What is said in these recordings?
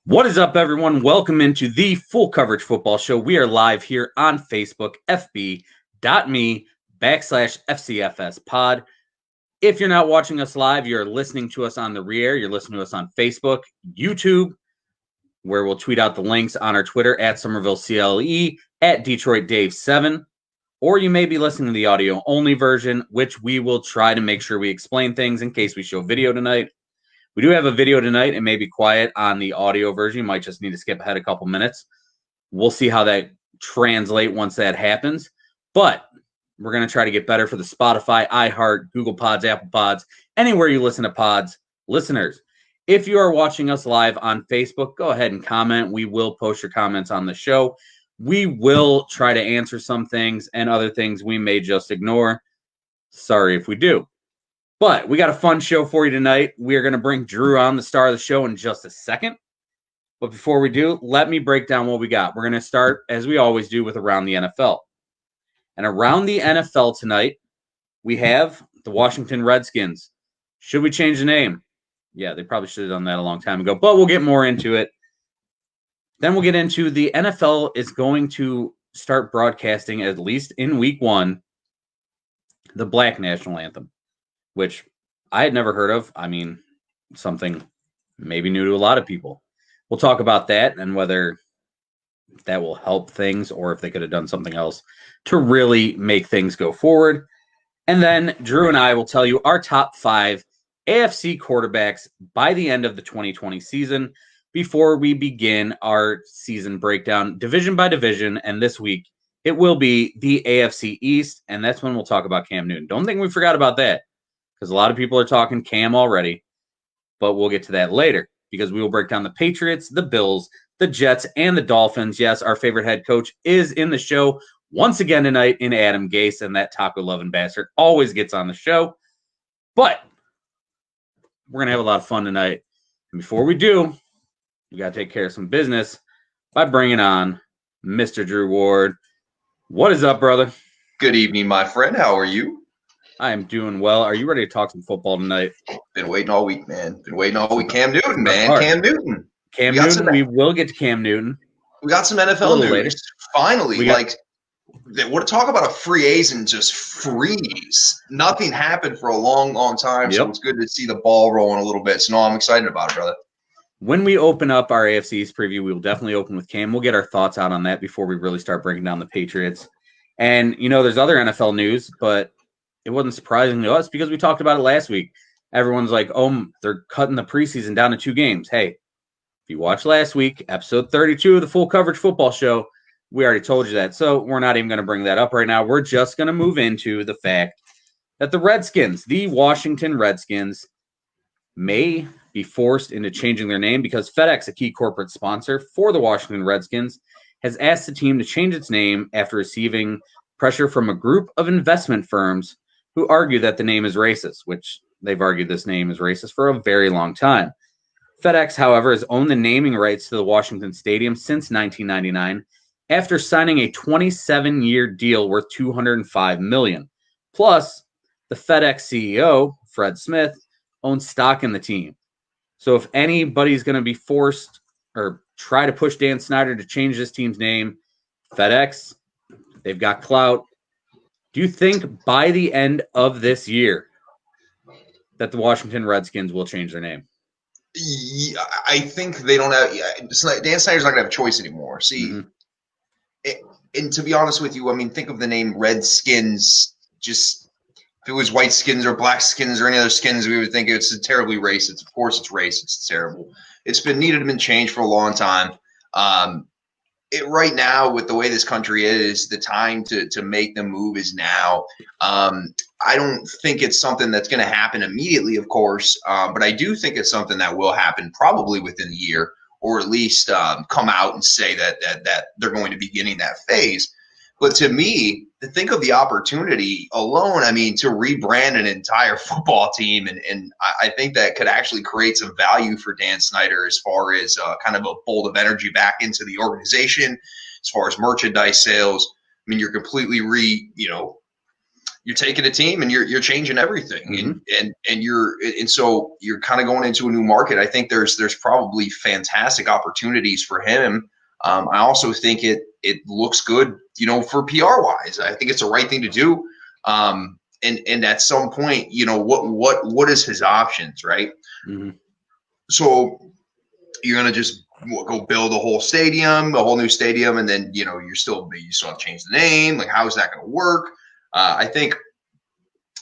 What is up, everyone? Welcome into the Full Coverage Football Show. We are live here on Facebook, fb.me/FCFS pod. If you're not watching us live, you're listening to us on the rear. You're listening to us on Facebook, YouTube, where we'll tweet out the links on our Twitter at SomervilleCLE, at DetroitDave7, or you may be listening to the audio-only version, which we will try to make sure we explain things in case we show video tonight. We do have a video tonight. It may be quiet on the audio version. You might just need to skip ahead a couple minutes. We'll see how that translates once that happens. But we're going to try to get better for the Spotify, iHeart, Google Pods, Apple Pods, anywhere you listen to pods. Listeners, if you are watching us live on Facebook, go ahead and comment. We will post your comments on the show. We will try to answer some things, and other things we may just ignore. Sorry if we do. But we got a fun show for you tonight. We are going to bring Drew on, the star of the show, in just a second. But before we do, let me break down what we got. We're going to start, as we always do, with Around the NFL. And around the NFL tonight, we have the Washington Redskins. Should we change the name? Yeah, they probably should have done that a long time ago, but we'll get more into it. Then we'll get into the NFL is going to start broadcasting, at least in week 1, the Black National Anthem, which I had never heard of. I mean, something maybe new to a lot of people. We'll talk about that and whether that will help things or if they could have done something else to really make things go forward. And then Drew and I will tell you our top 5 AFC quarterbacks by the end of the 2020 season before we begin our season breakdown division by division. And this week, it will be the AFC East, and that's when we'll talk about Cam Newton. Don't think we forgot about that, because a lot of people are talking Cam already, but we'll get to that later because we will break down the Patriots, the Bills, the Jets, and the Dolphins. Yes, our favorite head coach is in the show once again tonight in Adam Gase, and that taco-loving bastard always gets on the show. But we're going to have a lot of fun tonight. And before we do, we got to take care of some business by bringing on Mr. Drew Ward. What is up, brother? Good evening, my friend. How are you? I am doing well. Are you ready to talk some football tonight? Been waiting all week, man. Been waiting all week. Cam Newton, man. Cam Newton. We will get to Cam Newton. We got some NFL news. Later. Finally, we're talking about a free agent just freeze. Nothing happened for a long, long time, so it's good to see the ball rolling a little bit. So, no, I'm excited about it, brother. When we open up our AFC East preview, we will definitely open with Cam. We'll get our thoughts out on that before we really start breaking down the Patriots. And, there's other NFL news, but it wasn't surprising to us because we talked about it last week. Everyone's like, they're cutting the preseason down to 2 games. Hey, if you watched last week, episode 32 of the Full Coverage Football Show, we already told you that. So we're not even going to bring that up right now. We're just going to move into the fact that the Redskins, the Washington Redskins, may be forced into changing their name because FedEx, a key corporate sponsor for the Washington Redskins, has asked the team to change its name after receiving pressure from a group of investment firms who argue that the name is racist, which they've argued this name is racist for a very long time. FedEx, however, has owned the naming rights to the Washington Stadium since 1999 after signing a 27-year deal worth $205 million. Plus, the FedEx CEO, Fred Smith, owns stock in the team. So if anybody's going to be forced or try to push Dan Snyder to change this team's name, FedEx, they've got clout. Do you think by the end of this year that the Washington Redskins will change their name? Yeah, I think they don't have – Dan Snyder's not going to have a choice anymore. See, and to be honest with you, I mean, think of the name Redskins. Just if it was white skins or black skins or any other skins, we would think it's terribly racist. Of course it's racist. It's terrible. It's been needed to been changed for a long time. Right now, with the way this country is, the time to make the move is now. I don't think it's something that's going to happen immediately, of course, but I do think it's something that will happen probably within the year, or at least come out and say that they're going to be getting that phase. But to me, to think of the opportunity alone, I mean, to rebrand an entire football team, and I think that could actually create some value for Dan Snyder as far as kind of a bolt of energy back into the organization, as far as merchandise sales. I mean, you're completely you're taking a team and you're changing everything, and so you're kind of going into a new market. I think there's probably fantastic opportunities for him. I also think it looks good, for PR wise. I think it's the right thing to do. And at some point, what is his options, right? Mm-hmm. So you're gonna just go build a whole new stadium, and then you still have to change the name. Like, how is that going to work? I think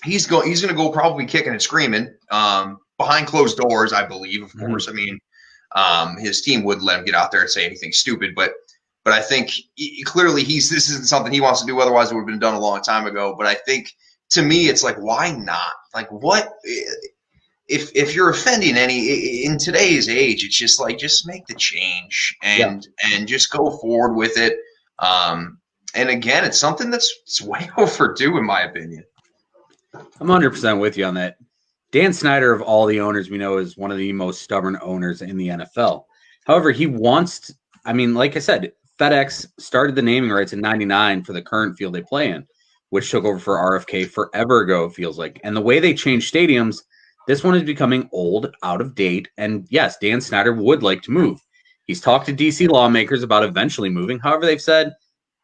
he's going to go probably kicking and screaming behind closed doors, I believe. Of course, I mean, his team wouldn't let him get out there and say anything stupid, but I think clearly this isn't something he wants to do. Otherwise, it would have been done a long time ago. But I think, to me, it's like, why not? Like, what if you're offending in today's age? It's just like, just make the change and just go forward with it. And again, it's something that's way overdue, in my opinion. I'm 100% with you on that. Dan Snyder, of all the owners we know, is one of the most stubborn owners in the NFL. However, he wants like I said, FedEx started the naming rights in '99 for the current field they play in, which took over for RFK forever ago, it feels like. And the way they changed stadiums, this one is becoming old, out of date. And yes, Dan Snyder would like to move. He's talked to DC lawmakers about eventually moving. However, they've said,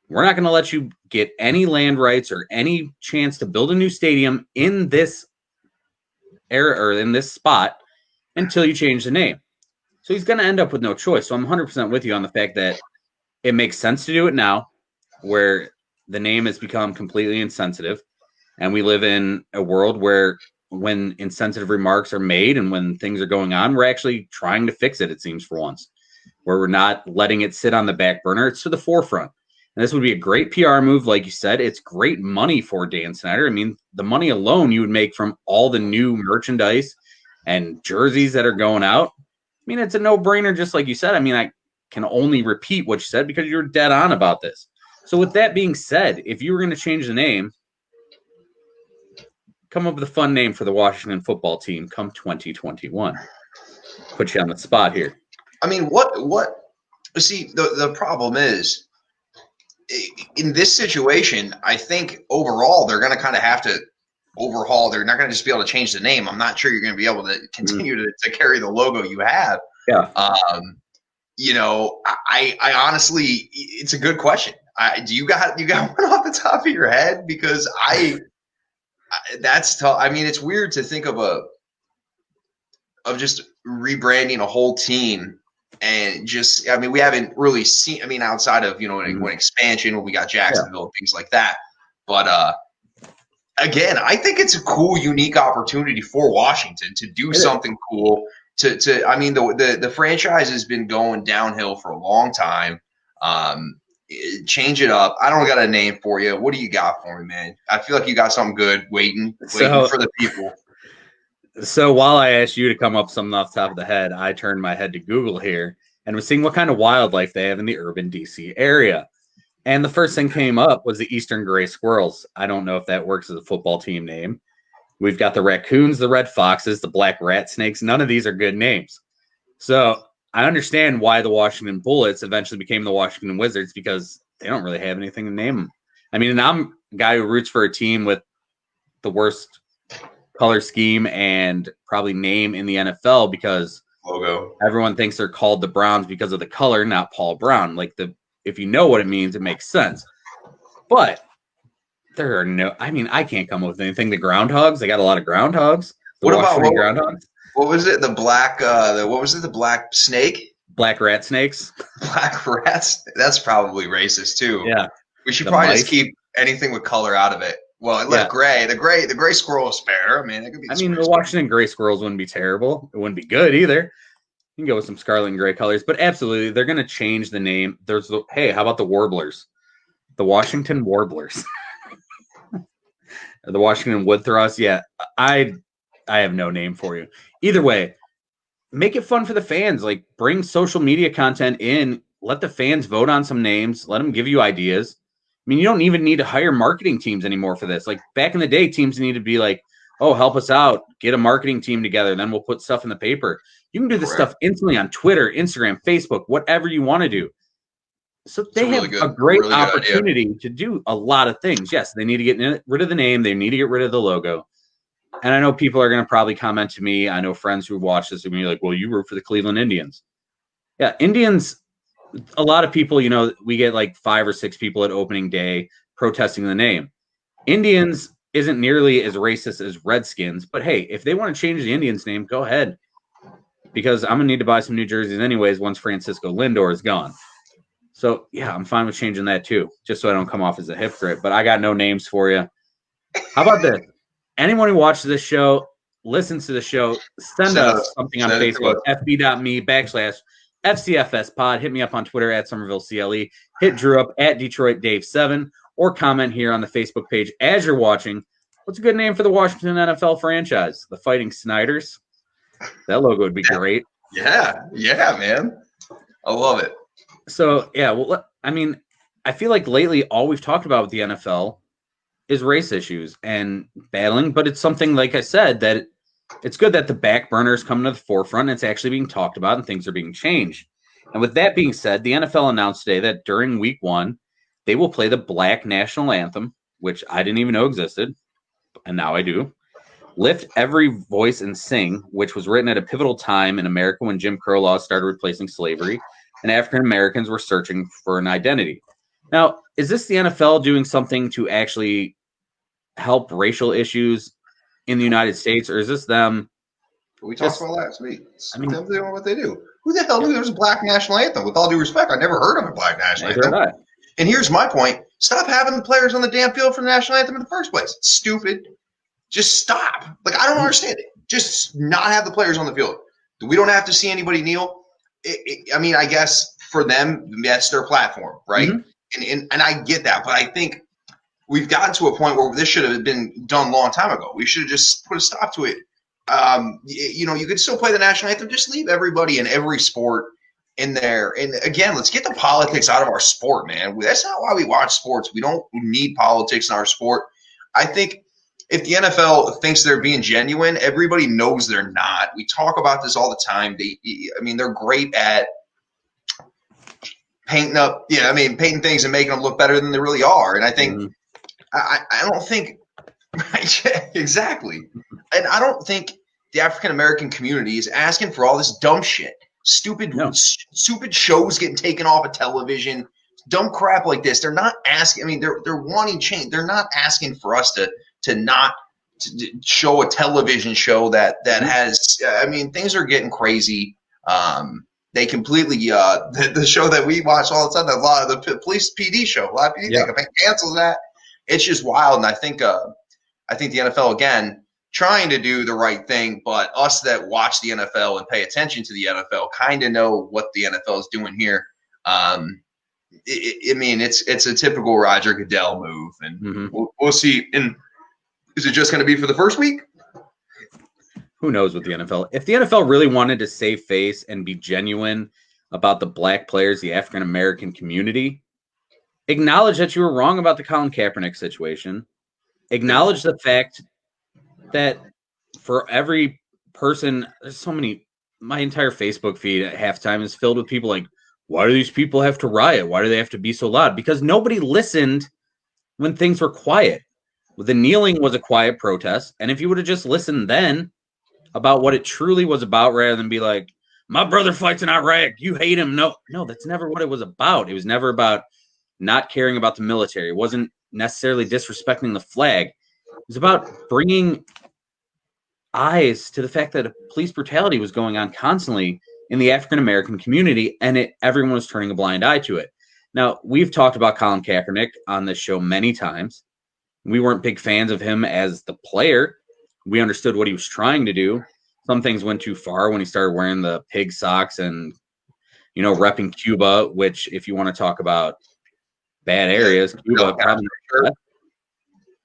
we're not going to let you get any land rights or any chance to build a new stadium in this area or in this spot until you change the name. So he's going to end up with no choice. So I'm 100% with you on the fact that it makes sense to do it now, where the name has become completely insensitive. And we live in a world where when insensitive remarks are made and when things are going on, we're actually trying to fix it, it seems, for once, where we're not letting it sit on the back burner. It's to the forefront. And this would be a great PR move. Like you said, it's great money for Dan Snyder. I mean, the money alone you would make from all the new merchandise and jerseys that are going out. I mean, it's a no-brainer, just like you said. I mean, I can only repeat what you said because you're dead on about this. So with that being said, if you were going to change the name, come up with a fun name for the Washington football team come 2021. Put you on the spot here. I mean, see, the problem is, in this situation, I think overall they're going to kind of have to overhaul. They're not going to just be able to change the name. I'm not sure you're going to be able to continue to carry the logo you have. Yeah. I honestly, it's a good question. Do you got one off the top of your head? Because that's tough. I mean, it's weird to think of just rebranding a whole team. And just, I mean, we haven't really seen, I mean, outside of, when expansion, when we got Jacksonville, things like that. But again, I think it's a cool, unique opportunity for Washington to do something cool. I mean, the franchise has been going downhill for a long time. Change it up. I don't got a name for you. What do you got for me, man? I feel like you got something good waiting for the people. So while I asked you to come up with something off the top of the head, I turned my head to Google here and was seeing what kind of wildlife they have in the urban DC area. And the first thing came up was the Eastern Gray Squirrels. I don't know if that works as a football team name. We've got the raccoons, the red foxes, the black rat snakes. None of these are good names. So I understand why the Washington Bullets eventually became the Washington Wizards, because they don't really have anything to name them. I mean, and I'm a guy who roots for a team with the worst color scheme and probably name in the NFL, because logo. Everyone thinks they're called the Browns because of the color, not Paul Brown. If you know what it means, it makes sense. But there are I can't come up with anything. The groundhogs, they got a lot of groundhogs. What about groundhogs? What was it? The black the black snake? Black rat snakes. Black rats? That's probably racist too. Yeah. We should probably just keep anything with color out of it. Well, gray. The gray squirrel is fair. I mean, it could be. The Washington gray squirrels wouldn't be terrible. It wouldn't be good either. You can go with some scarlet and gray colors, but absolutely, they're going to change the name. How about the Warblers? The Washington Warblers. The Washington Wood Thrusts. Yeah, I have no name for you. Either way, make it fun for the fans. Like, bring social media content in. Let the fans vote on some names. Let them give you ideas. I mean, you don't even need to hire marketing teams anymore for this. Like, back in the day, teams need to be like, oh, help us out. Get a marketing team together. Then we'll put stuff in the paper. You can do this stuff instantly on Twitter, Instagram, Facebook, whatever you want to do. So they have a great opportunity to do a lot of things. Yes, they need to get rid of the name. They need to get rid of the logo. And I know people are going to probably comment to me. I know friends who watch this are going to be like, well, you root for the Cleveland Indians. Yeah, Indians, a lot of people, we get like 5 or 6 people at opening day protesting the name. Indians isn't nearly as racist as Redskins, but hey, if they want to change the Indians name, go ahead. Because I'm going to need to buy some new jerseys anyways once Francisco Lindor is gone. So, yeah, I'm fine with changing that too, just so I don't come off as a hypocrite. But I got no names for you. How about this? Anyone who watches this show, listens to the show, send us something on Facebook, fb.me/FCFSpod. Hit me up on Twitter at SomervilleCLE. Hit Drew up at DetroitDave7 or comment here on the Facebook page as you're watching. What's a good name for the Washington NFL franchise? The Fighting Snyders? That logo would be great. Yeah, man. I love it. So, yeah, well, I mean, I feel like lately all we've talked about with the NFL is race issues and battling, but it's something, like I said, that it's good that the back burners come to the forefront and it's actually being talked about and things are being changed. And with that being said, the NFL announced today that during week 1, they will play the Black National Anthem, which I didn't even know existed, and now I do. Lift Every Voice and Sing, which was written at a pivotal time in America when Jim Crow laws started replacing slavery and African Americans were searching for an identity. Now, is this the NFL doing something to actually help racial issues in the United States, or is this them? We talked about last week. I mean, them doing what they do. Who the hell knew there was a Black National Anthem? With all due respect, I never heard of a Black National Anthem. And here's my point. Stop having the players on the damn field for the National Anthem in the first place. It's stupid. Just stop. Like, I don't understand it. Just not have the players on the field. We don't have to see anybody kneel. I mean, I guess for them, that's their platform, right? Mm-hmm. And I get that, but I think we've gotten to a point where this should have been done a long time ago. We should have just put a stop to it. You could still play the national anthem. Just leave everybody in every sport in there. And again, let's get the politics out of our sport, man. That's not why we watch sports. We don't need politics in our sport. I think if the NFL thinks they're being genuine, everybody knows they're not. We talk about this all the time. They're great at painting things and making them look better than they really are. And I think I don't think exactly. And I don't think the African American community is asking for all this dumb shit. Stupid shows getting taken off of television, dumb crap like this. They're not asking. I mean, they're wanting change. They're not asking for us to not show a television show that has. I mean, things are getting crazy. They completely the show that we watch all the time, the police PD show, live PD, they cancel that. It's just wild, and I think the NFL again trying to do the right thing, but us that watch the NFL and pay attention to the NFL kind of know what the NFL is doing here. It's a typical Roger Goodell move, and we'll see. And is it just going to be for the first week? Who knows with the NFL? If the NFL really wanted to save face and be genuine about the black players, the African American community, acknowledge that you were wrong about the Colin Kaepernick situation. Acknowledge the fact that for every person, there's so many. My entire Facebook feed at halftime is filled with people like, why do these people have to riot? Why do they have to be so loud? Because nobody listened when things were quiet. The kneeling was a quiet protest. And if you would have just listened then about what it truly was about, rather than be like, my brother fights in Iraq, you hate him. No, that's never what it was about. It was never about not caring about the military. It wasn't necessarily disrespecting the flag. It was about bringing eyes to the fact that police brutality was going on constantly in the African-American community, and everyone was turning a blind eye to it. Now, we've talked about Colin Kaepernick on this show many times. We weren't big fans of him as the player. We understood what he was trying to do. Some things went too far when he started wearing the pig socks and, repping Cuba, which if you want to talk about bad areas, Cuba probably.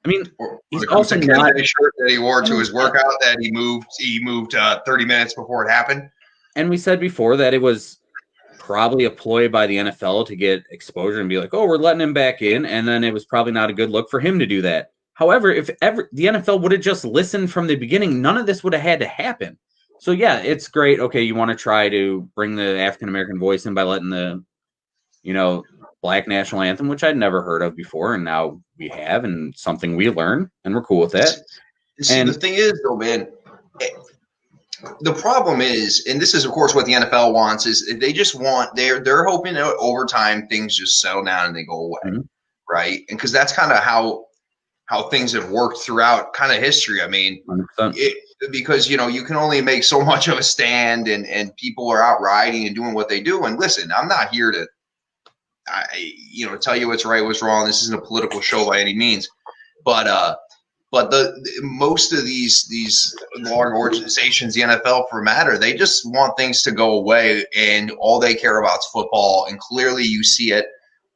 I mean, he's also not a shirt that he wore to his workout that he moved 30 minutes before it happened. And we said before that it was probably a ploy by the NFL to get exposure and be like, oh, we're letting him back in. And then it was probably not a good look for him to do that. However, if ever the NFL would have just listened from the beginning, none of this would have had to happen. So, yeah, it's great. Okay, you want to try to bring the African-American voice in by letting the, Black national anthem, which I'd never heard of before, and now we have, and something we learn, and we're cool with that. See, the thing is, though, man, the problem is, and this is, of course, what the NFL wants, is they just want they're hoping that over time things just settle down and they go away, right? And because that's kind of how things have worked throughout kind of history. I mean, because you can only make so much of a stand, and people are out rioting and doing what they do. And listen, I'm not here to tell you what's right, what's wrong. This isn't a political show by any means, but the most of these large organizations, the NFL for matter, they just want things to go away, and all they care about is football. And clearly, you see it.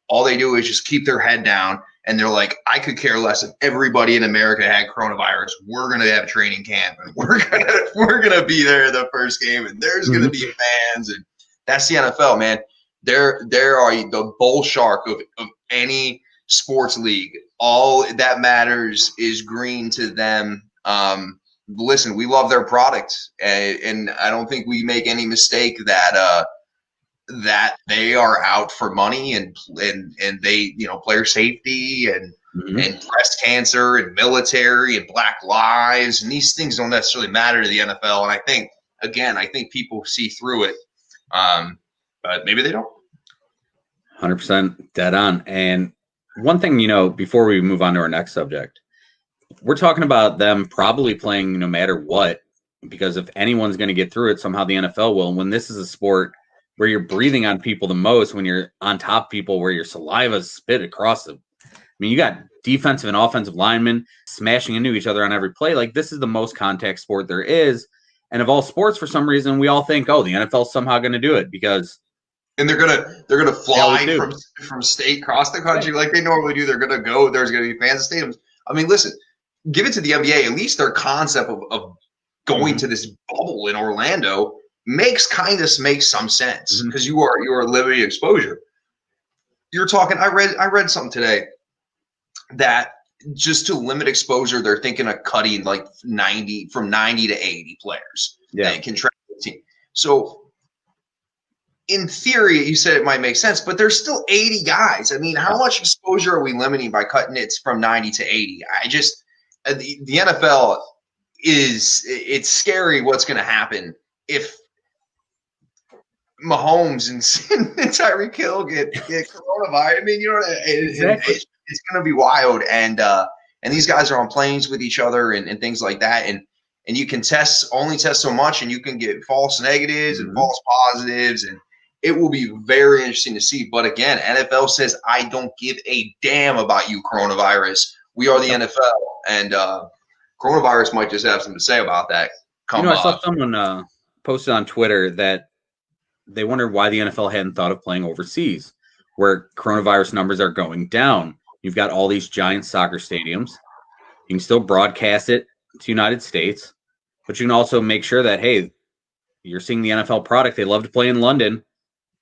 All they do is just keep their head down, and they're like, I could care less if everybody in America had coronavirus. We're gonna have training camp, and we're gonna be there the first game, and there's gonna be fans, and that's the NFL, man. They're the bull shark of any sports league. All that matters is green to them. Listen, we love their product, and I don't think we make any mistake that they are out for money and they player safety and breast cancer and military and Black lives, and these things don't necessarily matter to the NFL. And I think people see through it, but maybe they don't. 100% dead on. And one thing, before we move on to our next subject, we're talking about them probably playing no matter what, because if anyone's going to get through it, somehow the NFL will. And when this is a sport where you're breathing on people the most, when you're on top of people, where your saliva is spit across them. I mean, you got defensive and offensive linemen smashing into each other on every play. Like, this is the most contact sport there is. And of all sports, for some reason, we all think, oh, the NFL's somehow going to do it because. And they're gonna fly from state across the country like they normally do. They're gonna go. There's gonna be fans in stadiums. I mean, listen, give it to the NBA. At least their concept of going to this bubble in Orlando makes some sense, because you are limiting exposure. You're talking. I read something today that just to limit exposure, they're thinking of cutting like 90 to 80 players that can travel the team. So. In theory, you said it might make sense, but there's still 80 guys. I mean, how much exposure are we limiting by cutting it from 90 to 80? The NFL it's scary what's going to happen if Mahomes and Tyreek Hill get coronavirus. I mean, exactly. It's going to be wild. And these guys are on planes with each other and things like that. And you can only test so much, and you can get false negatives and false positives, and it will be very interesting to see. But again, NFL says, I don't give a damn about you, coronavirus. We are the NFL. And coronavirus might just have something to say about that. I saw someone posted on Twitter that they wondered why the NFL hadn't thought of playing overseas, where coronavirus numbers are going down. You've got all these giant soccer stadiums. You can still broadcast it to United States, but you can also make sure that, hey, you're seeing the NFL product. They love to play in London.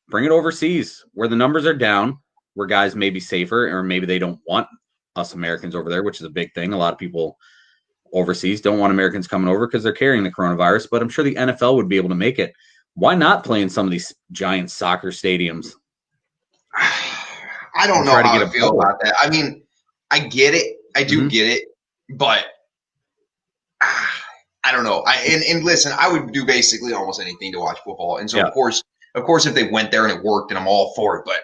Bring it overseas where the numbers are down, where guys may be safer, or maybe they don't want us Americans over there, which is a big thing. A lot of people overseas don't want Americans coming over because they're carrying the coronavirus, but I'm sure the NFL would be able to make it. Why not play in some of these giant soccer stadiums? I don't know how I feel about that. I mean, I get it. I do get it, but I don't know. And listen, I would do basically almost anything to watch football. And so, of course, if they went there and it worked, and I'm all for it. But,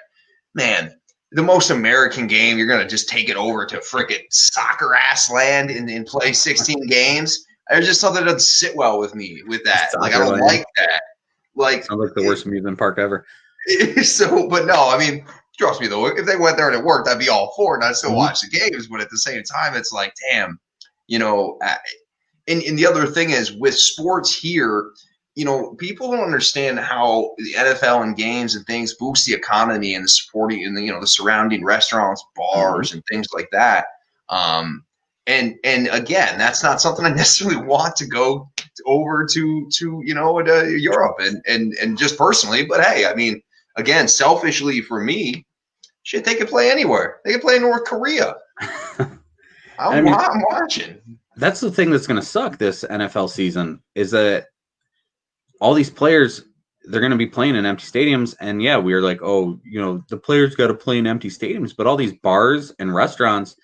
man, the most American game, you're going to just take it over to frickin' soccer-ass land and play 16 games? There's just something that doesn't sit well with me with that. Like, I don't like that. Like, sounds like the worst amusement park ever. But no, I mean, trust me, though, if they went there and it worked, I'd be all for it, and I'd still watch the games. But at the same time, it's like, damn, and the other thing is, with sports here, people don't understand how the NFL and games and things boost the economy and the supporting and the surrounding restaurants, bars, and things like that. And again, that's not something I necessarily want to go over to Europe and just personally. But hey, I mean, again, selfishly for me, shit, they could play anywhere. They could play in North Korea. I'm watching. That's the thing that's going to suck this NFL season, is that all these players, they're going to be playing in empty stadiums. And yeah, we were like, oh, the players got to play in empty stadiums, but all these bars and restaurants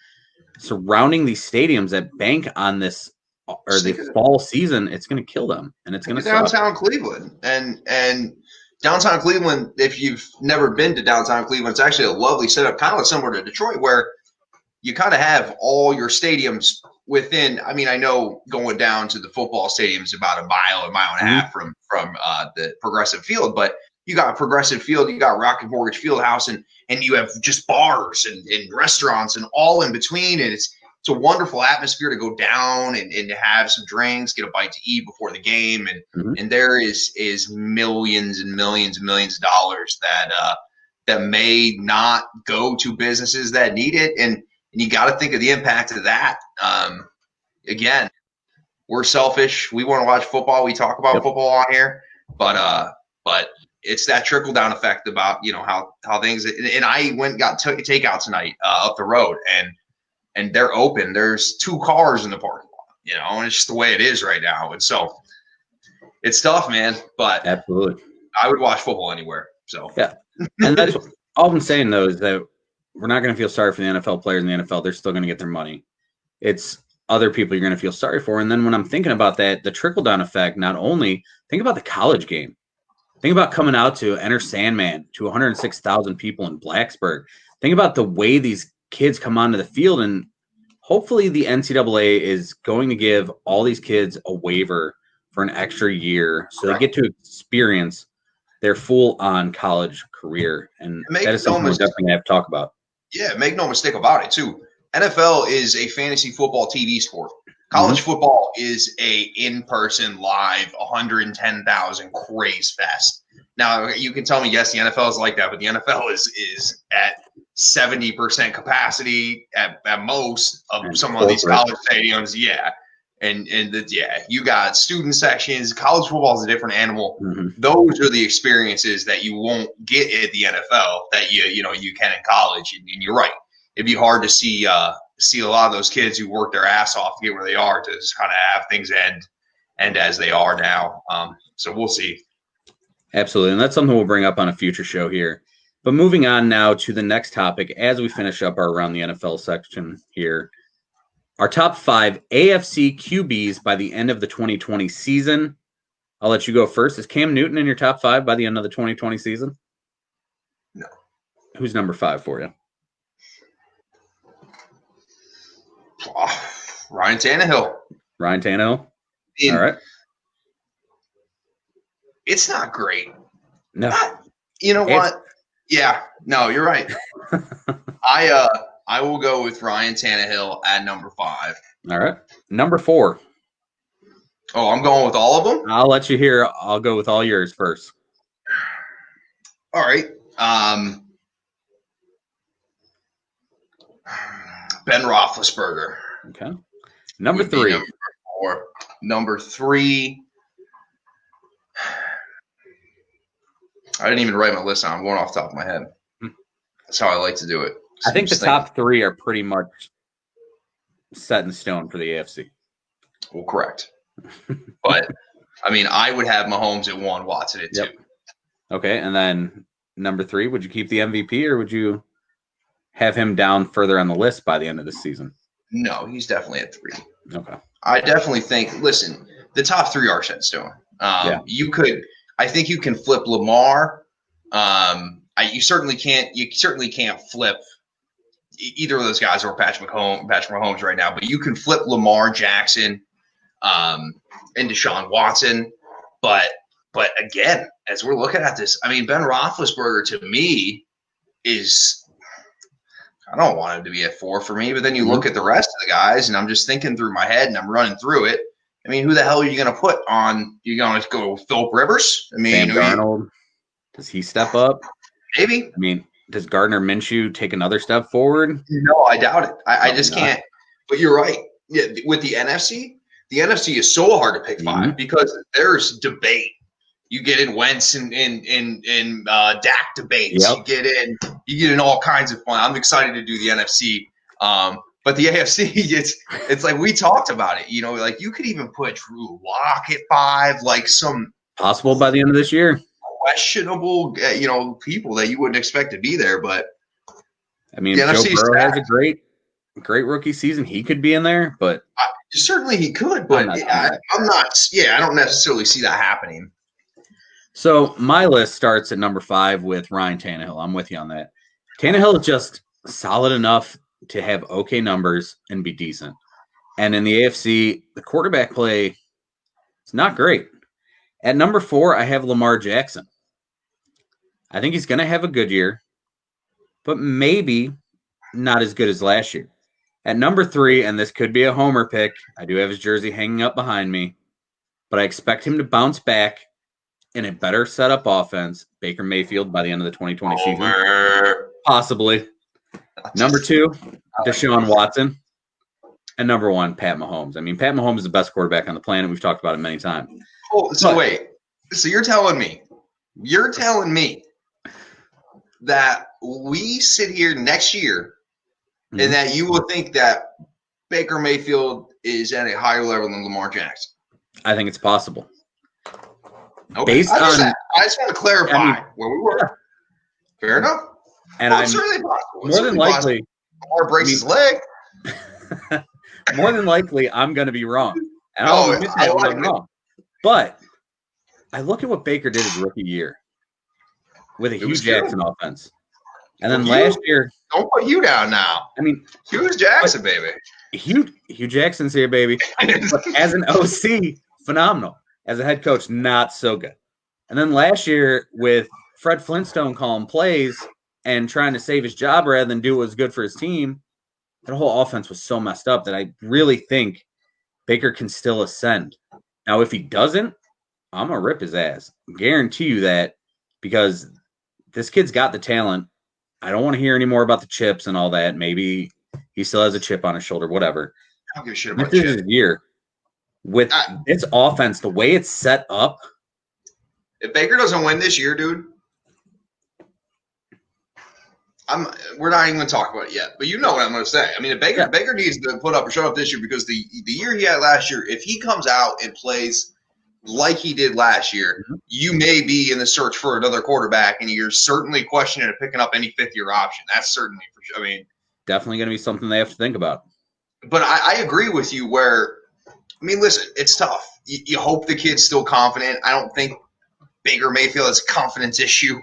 surrounding these stadiums that bank on this or the fall season, it's going to kill them, and it's going to downtown Cleveland and downtown Cleveland. If you've never been to downtown Cleveland, it's actually a lovely setup, kind of similar to Detroit, where you kind of have all your stadiums within. I mean, I know going down to the football stadium is about a mile and a half from the Progressive Field, but you got Progressive Field, you got Rocket Mortgage Fieldhouse, and you have just bars and restaurants and all in between, and it's a wonderful atmosphere to go down and to have some drinks, get a bite to eat before the game, and there is millions and millions and millions of dollars that may not go to businesses that need it, and you got to think of the impact of that. Again, we're selfish. We want to watch football. We talk about football on here, but it's that trickle down effect about how things. And I went and got takeout tonight up the road, and they're open. There's 2 cars in the parking lot, and it's just the way it is right now. And so it's tough, man. But absolutely, I would watch football anywhere. So yeah, and that's all I'm saying though is that we're not going to feel sorry for the NFL players in the NFL. They're still going to get their money. It's other people you're going to feel sorry for. And then when I'm thinking about that, the trickle down effect, not only think about the college game. Think about coming out to Enter Sandman to 106,000 people in Blacksburg. Think about the way these kids come onto the field, and hopefully the NCAA is going to give all these kids a waiver for an extra year so they get to experience their full-on college career. And that is something we're definitely going to have to talk about. Yeah, make no mistake about it, too. NFL is a fantasy football TV sport. College football is a in-person, live, 110,000 craze fest. Now, you can tell me, yes, the NFL is like that, but the NFL is at 70% capacity at most of some of these college stadiums. Yeah. And you got student sections. College football is a different animal. Those are the experiences that you won't get at the NFL that you can in college. And you're right. It'd be hard to see a lot of those kids who work their ass off to get where they are to just kind of have things end as they are now. So we'll see. Absolutely. And that's something we'll bring up on a future show here. But moving on now to the next topic as we finish up our Around the NFL section here. Our top 5 AFC QBs by the end of the 2020 season. I'll let you go first. Is Cam Newton in your top 5 by the end of the 2020 season? No. Who's number 5 for you? Ryan Tannehill. Ryan Tannehill? All right. It's not great. No. You know what? Yeah. No, you're right. I will go with Ryan Tannehill at number 5. All right. Number 4. Oh, I'm going with all of them? I'll let you hear. I'll go with all yours first. All right. Ben Roethlisberger. Okay. Number 3. Number 4. Number 3. I didn't even write my list down. I'm going off the top of my head. That's how I like to do it. So I think the top 3 are pretty much set in stone for the AFC. Well, correct. But, I mean, I would have Mahomes at 1, Watson at 2. Okay, and then number 3, would you keep the MVP or would you have him down further on the list by the end of the season? No, he's definitely at 3. Okay. I definitely think, listen, the top 3 are set in stone. I think you can flip Lamar. You certainly can't flip either of those guys or Patrick Mahomes right now, but you can flip Lamar Jackson and Deshaun Watson. But again, as we're looking at this, I mean, Ben Roethlisberger to me is, I don't want him to be at 4 for me, but then you look at the rest of the guys and I'm just thinking through my head and I'm running through it. I mean, who the hell are you going to put on? You going to go with Philip Rivers? I mean, Sam Darnold, does he step up? Maybe. I mean, does Gardner Minshew take another step forward? No, I doubt it. I just can't. But you're right. Yeah, with the NFC is so hard to pick 5 because there's debate. You get in Wentz and Dak debates. Yep. You get in all kinds of fun. I'm excited to do the NFC. But the AFC, it's like we talked about it. Like you could even put Drew Lock at 5, like some possible by the end of this year. questionable, people that you wouldn't expect to be there. But I mean, Joe Burrow has a great rookie season. He could be in there, but certainly he could. But I'm not. Yeah, I don't necessarily see that happening. So my list starts at number 5 with Ryan Tannehill. I'm with you on that. Tannehill is just solid enough to have okay numbers and be decent. And in the AFC, the quarterback play is not great. At number 4, I have Lamar Jackson. I think he's going to have a good year, but maybe not as good as last year. At number 3, and this could be a homer pick, I do have his jersey hanging up behind me, but I expect him to bounce back in a better setup offense, Baker Mayfield, by the end of the 2020 season. Possibly. Number 2, Deshaun Watson. And number 1, Pat Mahomes. I mean, Pat Mahomes is the best quarterback on the planet. We've talked about it many times. Oh, so wait. So you're telling me that we sit here next year and that you will think that Baker Mayfield is at a higher level than Lamar Jackson? I think it's possible. Okay. I just want to clarify where we were. Yeah. Fair enough. And I'm certainly possible. More than likely, Lamar breaks his leg. More than likely, I'm going to be wrong. And I'll admit that when I'm wrong. But I look at what Baker did his rookie year with a Hugh Jackson offense. And then last year. Don't put Hugh down now. I mean, Hugh Jackson, baby. Hugh Jackson's here, baby. But as an OC, phenomenal. As a head coach, not so good. And then last year with Fred Flintstone calling plays and trying to save his job rather than do what was good for his team, that whole offense was so messed up that I really think Baker can still ascend. Now, if he doesn't, I'm going to rip his ass. Guarantee you that, because this kid's got the talent. I don't want to hear any more about the chips and all that. Maybe he still has a chip on his shoulder, whatever. I don't give a shit about this is his year. With its offense, the way it's set up. If Baker doesn't win this year, dude, we're not even going to talk about it yet. But you know what I'm going to say. I mean, if Baker needs to put up or shut up this year, because the year he had last year, if he comes out and plays like he did last year, you may be in the search for another quarterback, and you're certainly questioning picking up any fifth-year option. That's certainly for sure. I mean, definitely going to be something they have to think about. But I agree with you where, I mean, listen, it's tough. You hope the kid's still confident. I don't think Baker Mayfield has a confidence issue,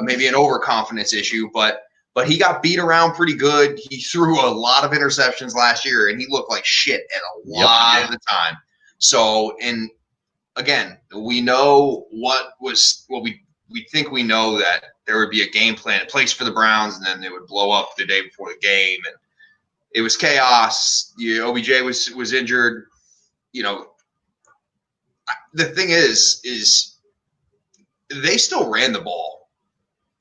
maybe an overconfidence issue, but he got beat around pretty good. He threw a lot of interceptions last year, and he looked like shit at a lot of the time. So, and again, we know we think we know that there would be a game plan in place for the Browns, and then they would blow up the day before the game, and it was chaos. OBJ was injured. The thing is they still ran the ball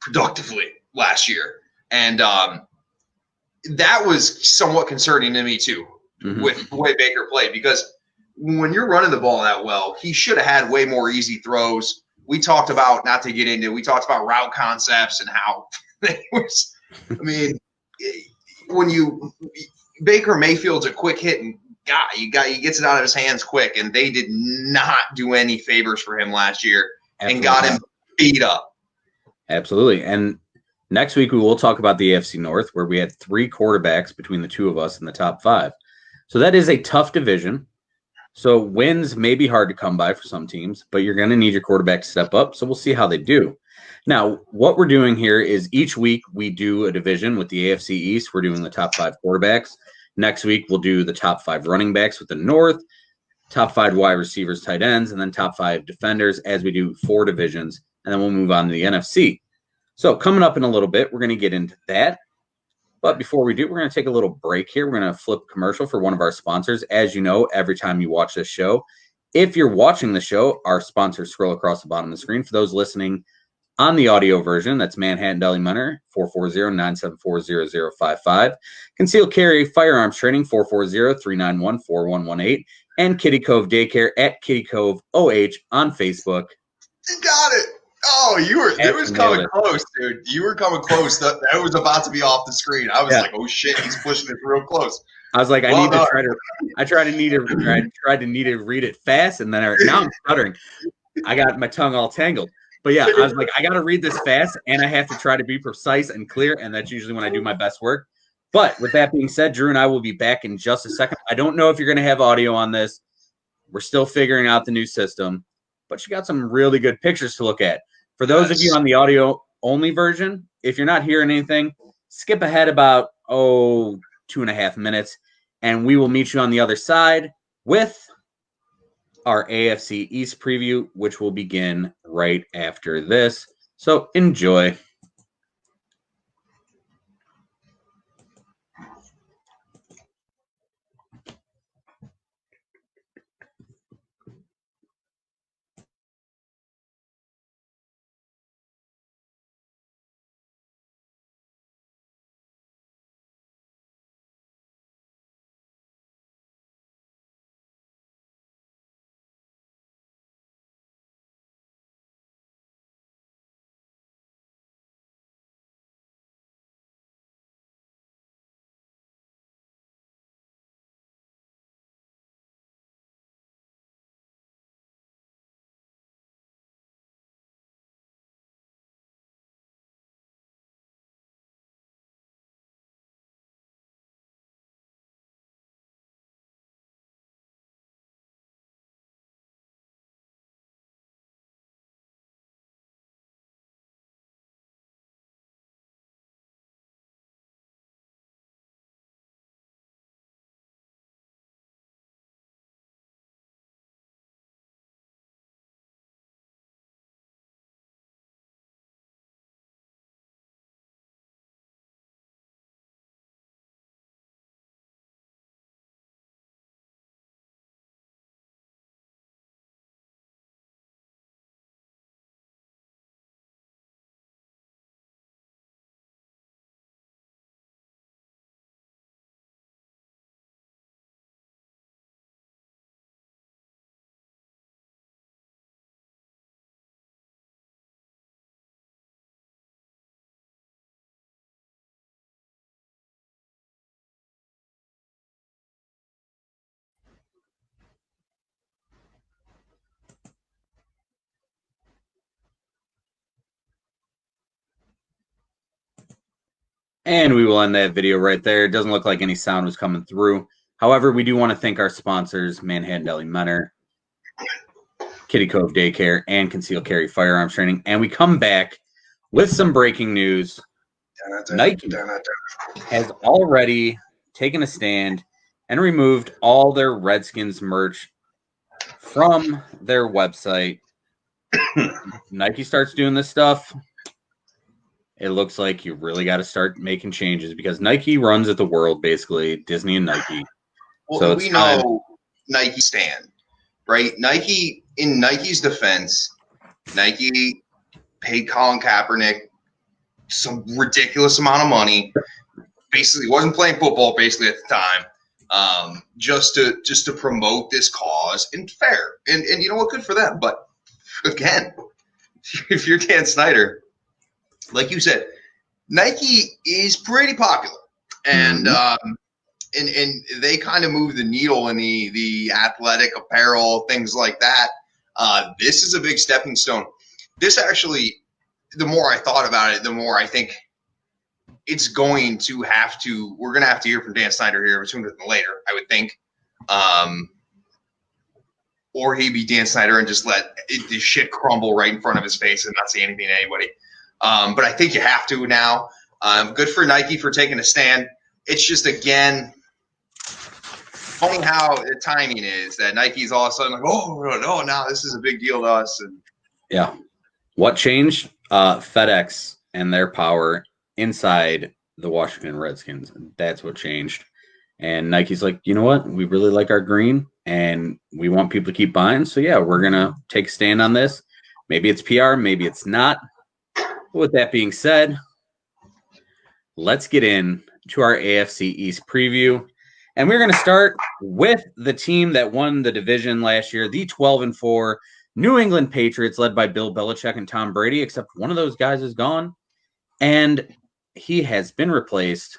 productively last year, and that was somewhat concerning to me too, with the way Baker played, because when you're running the ball that well, he should have had way more easy throws. We talked about, not to get into, we talked about route concepts and how they was. I mean, Baker Mayfield's a quick hitting guy. He gets it out of his hands quick, and they did not do any favors for him last year. Absolutely. And got him beat up. Absolutely. And next week we will talk about the AFC North, where we had 3 quarterbacks between the 2 of us in the top 5. So that is a tough division. So wins may be hard to come by for some teams, but you're going to need your quarterback to step up. So we'll see how they do. Now, what we're doing here is each week we do a division with the AFC East. We're doing the top 5 quarterbacks. Next week, we'll do the top 5 running backs with the North, top 5 wide receivers, tight ends, and then top 5 defenders as we do 4 divisions. And then we'll move on to the NFC. So coming up in a little bit, we're going to get into that. But before we do, we're going to take a little break here. We're going to flip a commercial for one of our sponsors. As you know, every time you watch this show, if you're watching the show, our sponsors scroll across the bottom of the screen. For those listening on the audio version, that's Manhattan Deli Munner, 440-974-0055. Concealed Carry Firearms Training, 440-391-4118. And Kitty Cove Daycare at Kitty Cove OH on Facebook. You got it. Oh, it was coming close, dude. You were coming close. That was about to be off the screen. I was like, oh shit, he's pushing it real close. I was like, I tried to need to read it fast, and then now I'm stuttering. I got my tongue all tangled. But yeah, I was like, I got to read this fast, and I have to try to be precise and clear, and that's usually when I do my best work. But with that being said, Drew and I will be back in just a second. I don't know if you're going to have audio on this. We're still figuring out the new system, but you got some really good pictures to look at. For those of you on the audio only version, if you're not hearing anything, skip ahead about 2.5 minutes, and we will meet you on the other side with our AFC East preview, which will begin right after this. So enjoy. And we will end that video right there. It doesn't look like any sound was coming through. However, we do want to thank our sponsors, Manhattan Deli Menor, Kitty Cove Daycare, and Concealed Carry Firearms Training. And we come back with some breaking news. Nike has already taken a stand and removed all their Redskins merch from their website. Nike starts doing this stuff. It looks like you really got to start making changes because Nike runs at the world, basically, Disney and Nike. Well, so we know Nike stand, right? Nike, in Nike's defense, Nike paid Colin Kaepernick some ridiculous amount of money. Basically, wasn't playing football basically at the time, just to promote this cause. And fair, and you know what, good for them. But again, if you're Dan Snyder, like you said, Nike is pretty popular, and and they kind of move the needle in the athletic apparel, things like that. This is a big stepping stone. This actually, the more I thought about it, the more I think it's going to have to. We're going to have to hear from Dan Snyder here sooner than later, I would think. Or he'd be Dan Snyder and just let the shit crumble right in front of his face and not say anything to anybody. But I think you have to now. Good for Nike for taking a stand. It's just, again, funny how the timing is that Nike's all of a sudden like, oh, no, now this is a big deal to us. And yeah. What changed? FedEx and their power inside the Washington Redskins. That's what changed. And Nike's like, you know what? We really like our green, and we want people to keep buying. So, yeah, we're going to take a stand on this. Maybe it's PR, maybe it's not. With that being said, let's get in to our AFC East preview. And we're going to start with the team that won the division last year, the 12-4 New England Patriots, led by Bill Belichick and Tom Brady, except one of those guys is gone. And he has been replaced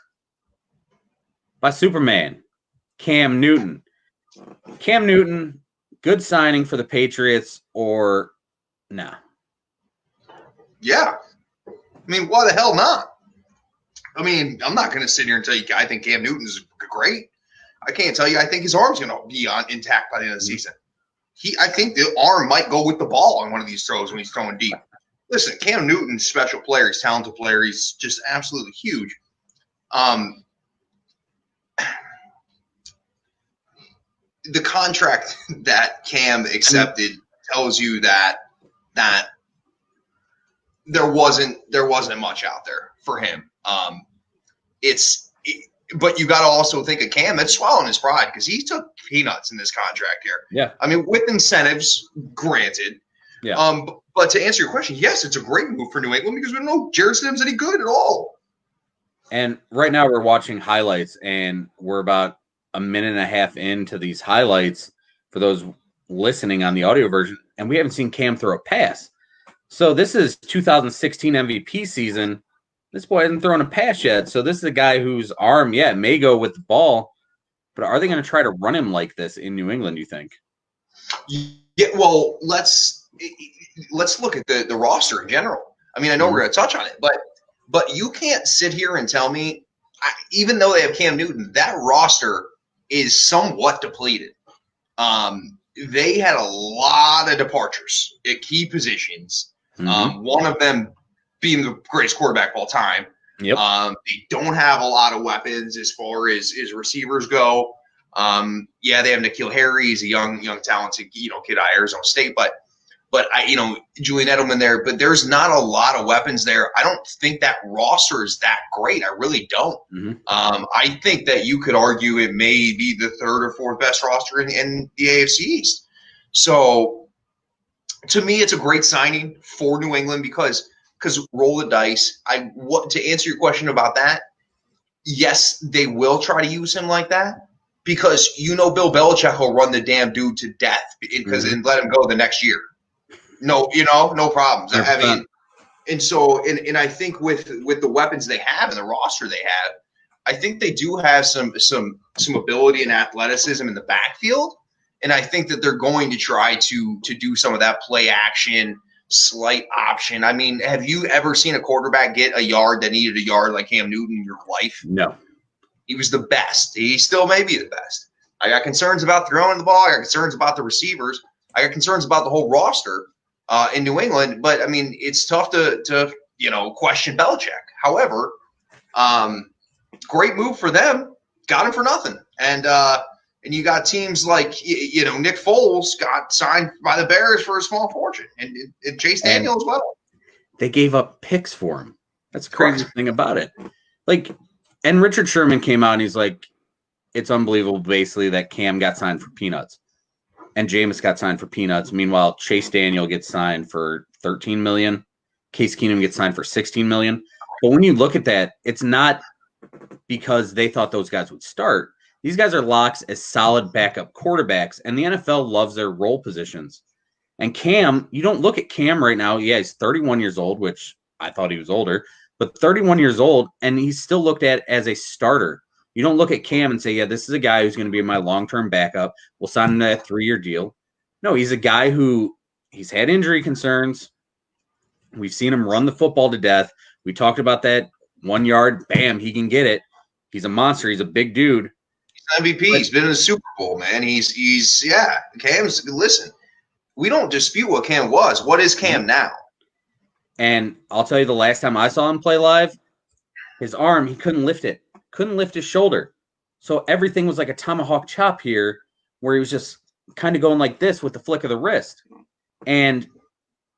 by Superman, Cam Newton. Cam Newton, good signing for the Patriots or nah? Yeah. I mean, why the hell not? I mean, I'm not going to sit here and tell you I think Cam Newton's great. I can't tell you I think his arm's going to be intact by the end of the season. I think the arm might go with the ball on one of these throws when he's throwing deep. Listen, Cam Newton's a special player. He's a talented player. He's just absolutely huge. The contract that Cam accepted tells you that there wasn't much out there for him. But you got to also think of Cam that's swallowing his pride because he took peanuts in this contract here. Yeah. I mean, with incentives, granted. Yeah. But to answer your question, yes, it's a great move for New England because we don't know Jared Stidham's any good at all. And right now we're watching highlights, and we're about a minute and a half into these highlights for those listening on the audio version, and we haven't seen Cam throw a pass. So this is 2016 MVP season. This boy hasn't thrown a pass yet. So this is a guy whose arm, may go with the ball, but are they going to try to run him like this in New England, do you think? Yeah, well, let's look at the roster in general. I mean, I know we're going to touch on it, but you can't sit here and tell me, even though they have Cam Newton, that roster is somewhat depleted. They had a lot of departures at key positions. One of them being the greatest quarterback of all time. Yep. They don't have a lot of weapons as far as receivers go. They have N'Keal Harry. He's a young talented kid out of Arizona State, but Julian Edelman there. But there's not a lot of weapons there. I don't think that roster is that great. I really don't. I think that you could argue it may be the third or fourth best roster in the AFC East. So to me, it's a great signing for New England because roll the dice. To answer your question about that, yes, they will try to use him like that because Bill Belichick will run the damn dude to death and let him go the next year. No problems. 100%. I mean, and so and I think with the weapons they have and the roster they have, I think they do have some ability and athleticism in the backfield, and I think that they're going to try to do some of that play action. Slight option. I mean, have you ever seen a quarterback get a yard that needed a yard like Cam Newton in your life? No. He was the best. He still may be the best. I got concerns about throwing the ball. I got concerns about the receivers. I got concerns about the whole roster in New England. But, I mean, it's tough to question Belichick. However, great move for them. Got him for nothing. And you got teams like, Nick Foles got signed by the Bears for a small fortune, and Chase Daniel as well. They gave up picks for him. That's the crazy thing about it. And Richard Sherman came out and he's like, it's unbelievable, basically, that Cam got signed for peanuts. And Jameis got signed for peanuts. Meanwhile, Chase Daniel gets signed for $13 million. Case Keenum gets signed for $16 million. But when you look at that, it's not because they thought those guys would start. These guys are locks as solid backup quarterbacks, and the NFL loves their role positions. And Cam, you don't look at Cam right now. Yeah, he's 31 years old, which I thought he was older, but 31 years old, and he's still looked at as a starter. You don't look at Cam and say, yeah, this is a guy who's going to be my long-term backup. We'll sign him to a 3-year deal. No, he's a guy who he's had injury concerns. We've seen him run the football to death. We talked about that 1 yard, bam, he can get it. He's a monster. He's a big dude. MVP. He's been in the Super Bowl, man. Cam's, listen, we don't dispute what Cam was. What is Cam now? And I'll tell you, the last time I saw him play live, his arm, he couldn't lift it. Couldn't lift his shoulder. So everything was like a tomahawk chop here where he was just kind of going like this with the flick of the wrist. And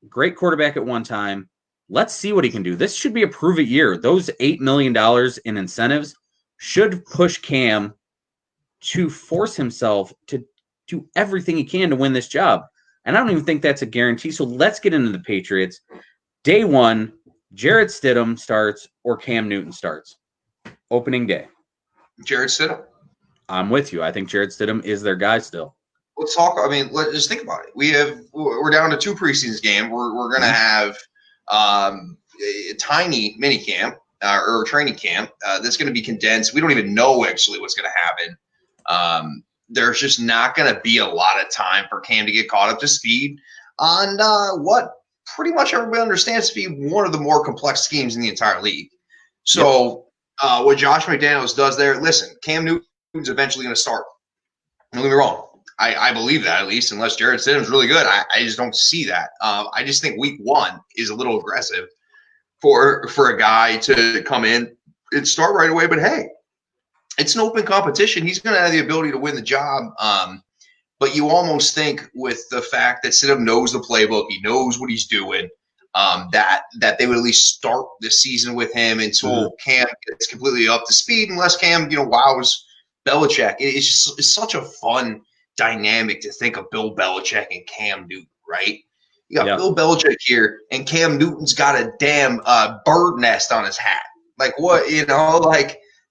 great quarterback at one time. Let's see what he can do. This should be a prove-it year. Those $8 million in incentives should push Cam to force himself to do everything he can to win this job. And I don't even think that's a guarantee. So let's get into the Patriots. Day one, Jarrett Stidham starts or Cam Newton starts. Opening day. Jarrett Stidham. I'm with you. I think Jarrett Stidham is their guy still. Let's talk. I mean, let's just think about it. We're down to 2 preseason games. We're going to have a tiny mini camp or training camp that's going to be condensed. We don't even know actually what's going to happen. There's just not going to be a lot of time for Cam to get caught up to speed on pretty much everybody understands to be one of the more complex schemes in the entire league. So what Josh McDaniels does there, listen, Cam Newton's eventually going to start. Don't get me wrong. I believe that, at least, unless Jared Stidham's really good. I just don't see that. I just think week 1 is a little aggressive for a guy to come in and start right away. But, hey, it's an open competition. He's going to have the ability to win the job. But you almost think with the fact that Stidham knows the playbook, he knows what he's doing, that they would at least start the season with him until Cam gets completely up to speed, unless Cam, wows Belichick. It's such a fun dynamic to think of Bill Belichick and Cam Newton, right? You got Bill Belichick here, and Cam Newton's got a damn bird nest on his hat. Like what,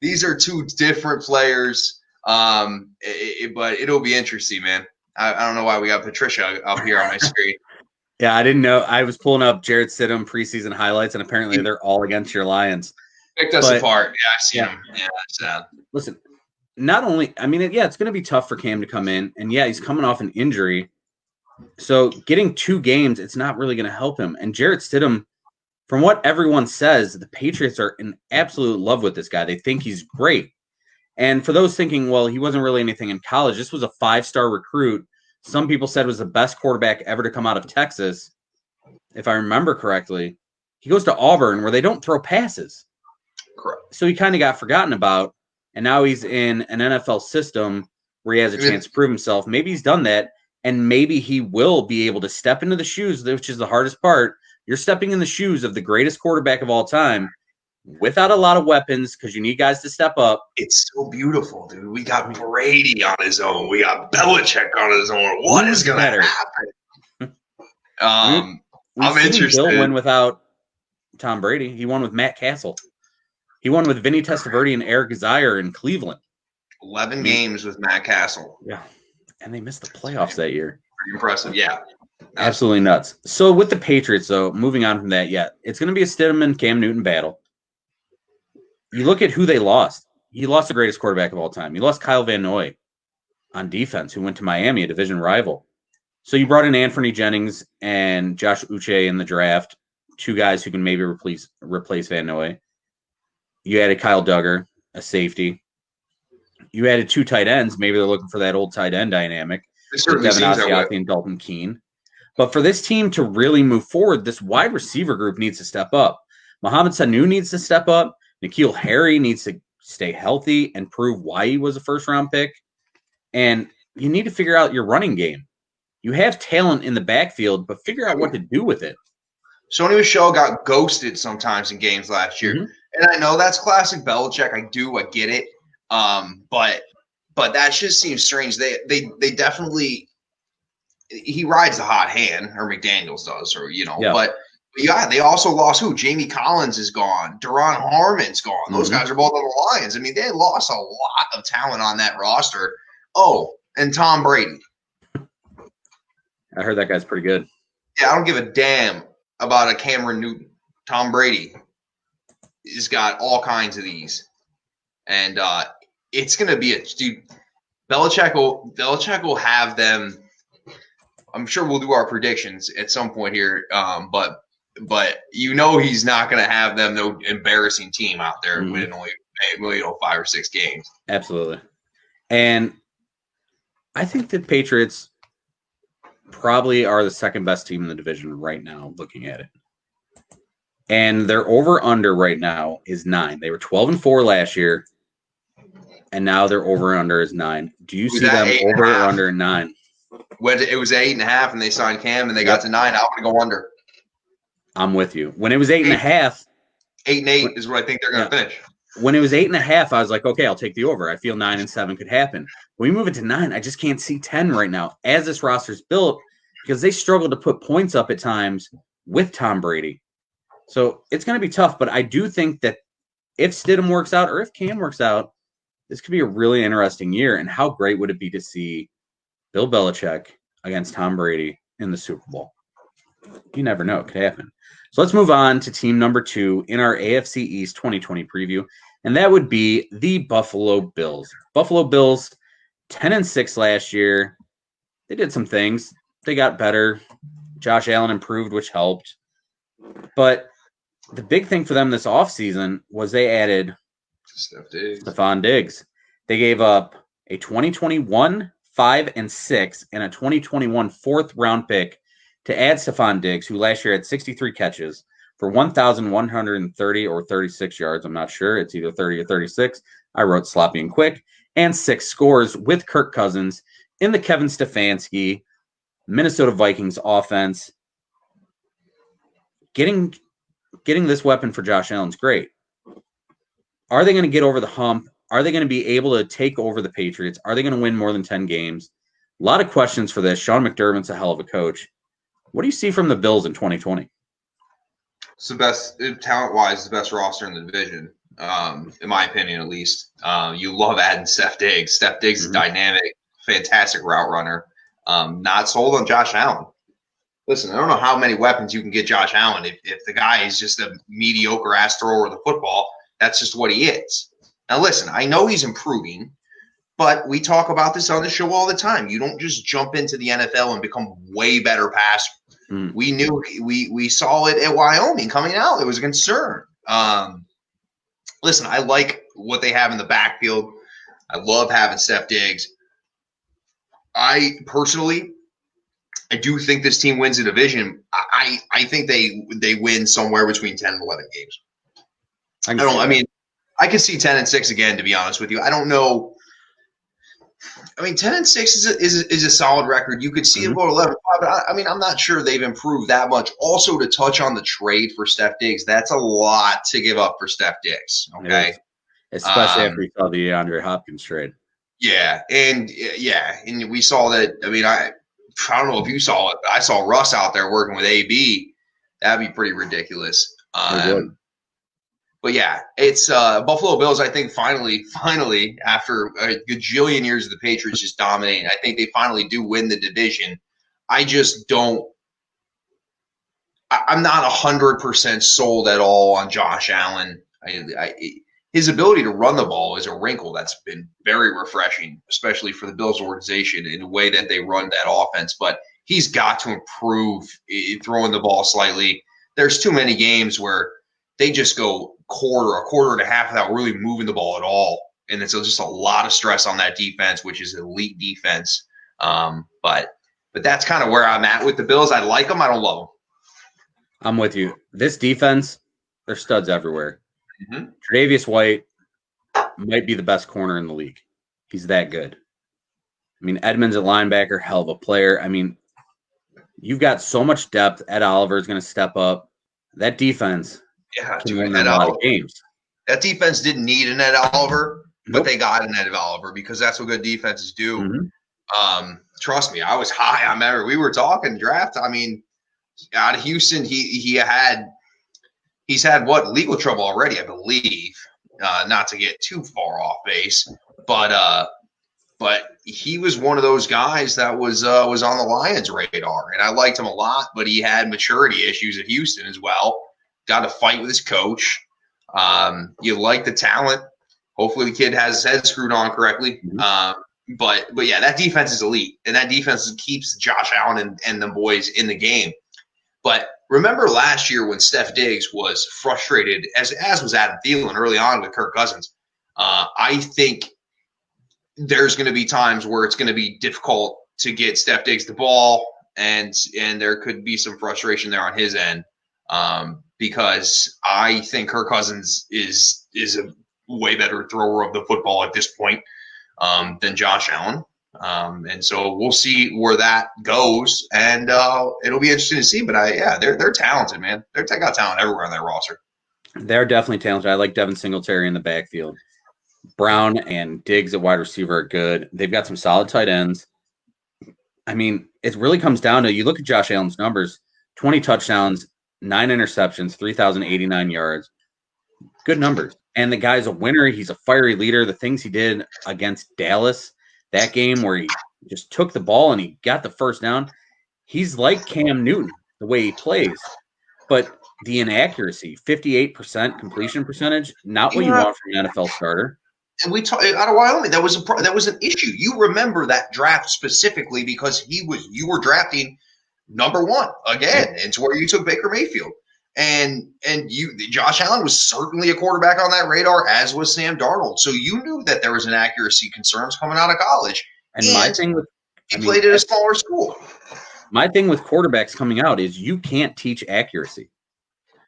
these are two different players. But it'll be interesting, man. I don't know why we got Patricia up here on my screen. Yeah, I didn't know. I was pulling up Jared Stidham preseason highlights, and apparently they're all against your Lions. Picked us apart. Yeah, I see them. Yeah, that's sad. Listen, not only, it's going to be tough for Cam to come in, and he's coming off an injury. So getting 2 games, it's not really going to help him. And Jared Stidham, from what everyone says, the Patriots are in absolute love with this guy. They think he's great. And for those thinking, well, he wasn't really anything in college, this was a 5-star recruit. Some people said was the best quarterback ever to come out of Texas, if I remember correctly. He goes to Auburn, where they don't throw passes. Correct. So he kind of got forgotten about, and now he's in an NFL system where he has a chance to prove himself. Maybe he's done that, and maybe he will be able to step into the shoes, which is the hardest part. You're stepping in the shoes of the greatest quarterback of all time, without a lot of weapons, because you need guys to step up. It's so beautiful, dude. We got Brady on his own. We got Belichick on his own. What is going to happen? I'm interested. Bill win without Tom Brady. He won with Matt Castle. He won with Vinny Testaverde and Eric Zaire in Cleveland. 11 games with Matt Castle. Yeah, and they missed the playoffs that year. Pretty impressive, yeah. Absolutely nuts. So with the Patriots, though, moving on from that, it's going to be a Stidham and Cam Newton battle. You look at who they lost. He lost the greatest quarterback of all time. You lost Kyle Van Noy on defense, who went to Miami, a division rival. So you brought in Anthony Jennings and Josh Uche in the draft, 2 guys who can maybe replace Van Noy. You added Kyle Duggar, a safety. You added 2 tight ends. Maybe they're looking for that old tight end dynamic. Devin Asiasi and Dalton Keene. But for this team to really move forward, this wide receiver group needs to step up. Mohamed Sanu needs to step up. N'Keal Harry needs to stay healthy and prove why he was a first-round pick. And you need to figure out your running game. You have talent in the backfield, but figure out what to do with it. Sony Michel got ghosted sometimes in games last year. And I know that's classic Belichick. I get it. But that just seems strange. They definitely – he rides the hot hand, or McDaniels does, or, but – yeah, they also lost who? Jamie Collins is gone. Duron Harmon's gone. Those guys are both on the Lions. They lost a lot of talent on that roster. Oh, and Tom Brady. I heard that guy's pretty good. Yeah, I don't give a damn about a Cameron Newton. Tom Brady has got all kinds of these. And it's going to be dude, Belichick will have them. I'm sure we'll do our predictions at some point here, but he's not going to have them no embarrassing team out there winning only 5 or 6 games. Absolutely. And I think the Patriots probably are the second best team in the division right now, looking at it. And their over-under right now is 9. They were 12-4 last year, and now their over-under is 9. Do you see them over or under 9? When it was 8.5 and they signed Cam and they got to 9, I want to go under. I'm with you. When it was 8.5, 8-8 is what I think they're going to finish. When it was 8.5, I was like, okay, I'll take the over. I feel 9 and 7 could happen. When we move it to 9, I just can't see 10 right now as this roster's built, because they struggle to put points up at times with Tom Brady. So it's going to be tough, but I do think that if Stidham works out or if Cam works out, this could be a really interesting year. And how great would it be to see Bill Belichick against Tom Brady in the Super Bowl? You never know. It could happen. So let's move on to team number 2 in our AFC East 2020 preview, and that would be the Buffalo Bills. Buffalo Bills, 10-6 last year. They did some things. They got better. Josh Allen improved, which helped. But the big thing for them this offseason was they added Stephon Diggs. They gave up a 2021 5 and 6 and a 2021 fourth round pick to add Stephon Diggs, who last year had 63 catches for 1,130 or 36 yards. I'm not sure. It's either 30 or 36. I wrote sloppy and quick. And 6 scores with Kirk Cousins in the Kevin Stefanski Minnesota Vikings offense. Getting this weapon for Josh Allen's great. Are they going to get over the hump? Are they going to be able to take over the Patriots? Are they going to win more than 10 games? A lot of questions for this. Sean McDermott's a hell of a coach. What do you see from the Bills in 2020? It's the best, talent-wise, the best roster in the division, in my opinion, at least. You love adding Steph Diggs. Steph Diggs is dynamic, fantastic route runner. Not sold on Josh Allen. Listen, I don't know how many weapons you can get Josh Allen. If the guy is just a mediocre-ass thrower of the football, that's just what he is. Now, listen, I know he's improving, but we talk about this on the show all the time. You don't just jump into the NFL and become way better passer. We knew we saw it at Wyoming coming out. It was a concern. Listen, I like what they have in the backfield. I love having Steph Diggs. I do think this team wins the division. I think they win somewhere between 10 and 11 games. I could see 10-6 again, to be honest with you. I don't know. I mean, 10-6 is a solid record. You could see it go to 11-5, but I'm not sure they've improved that much. Also, to touch on the trade for Steph Diggs, that's a lot to give up for Steph Diggs. Okay, especially after we saw the DeAndre Hopkins trade. Yeah, and we saw that. I mean, I don't know if you saw it, but I saw Russ out there working with AB. That'd be pretty ridiculous. But yeah, it's Buffalo Bills. I think finally, after a gajillion years of the Patriots just dominating, I think they finally do win the division. I just don't. I'm not 100% sold at all on Josh Allen. His ability to run the ball is a wrinkle that's been very refreshing, especially for the Bills organization in the way that they run that offense. But he's got to improve throwing the ball slightly. There's too many games where they just go a quarter and a half without really moving the ball at all. And it's just a lot of stress on that defense, which is elite defense. But that's kind of where I'm at with the Bills. I like them. I don't love them. I'm with you. This defense, they're studs everywhere. Tre'Davious White might be the best corner in the league. He's that good. I mean, Edmonds at linebacker, hell of a player. I mean, you've got so much depth. Ed Oliver is going to step up. That defense can win a lot of games. That defense didn't need an Ed Oliver, but they got an Ed Oliver because that's what good defenses do. Trust me, I was high. I remember we were talking draft. I mean, out of Houston, he's had what legal trouble already, I believe. Not to get too far off base, but he was one of those guys that was on the Lions' radar, and I liked him a lot. But he had maturity issues at Houston as well. Got to fight with his coach. You like the talent. Hopefully, the kid has his head screwed on correctly. But yeah, that defense is elite, and that defense keeps Josh Allen and the boys in the game. But remember last year when Steph Diggs was frustrated, as was Adam Thielen early on with Kirk Cousins. I think there's going to be times where it's going to be difficult to get Steph Diggs the ball, and there could be some frustration there on his end, because I think Kirk Cousins is a way better thrower of the football at this point than Josh Allen. And so we'll see where that goes, and it'll be interesting to see. But they're talented, man. They got talent everywhere on that roster. They're definitely talented. I like Devin Singletary in the backfield. Brown and Diggs at wide receiver are good. They've got some solid tight ends. I mean, it really comes down to, you look at Josh Allen's numbers: 20 touchdowns, 9 interceptions, 3,089 yards. Good numbers. And the guy's a winner. He's a fiery leader. The things he did against Dallas, that game where he just took the ball and he got the first down, he's like Cam Newton, the way he plays. But the inaccuracy, 58% completion percentage, not what you want from an NFL starter. And we talked out of Wyoming. That was an issue. You remember that draft specifically because you were drafting number one again. It's where you took Baker Mayfield. And Josh Allen was certainly a quarterback on that radar, as was Sam Darnold. So you knew that there was an accuracy concerns coming out of college. And my thing with he played at a smaller school. My thing with quarterbacks coming out is you can't teach accuracy.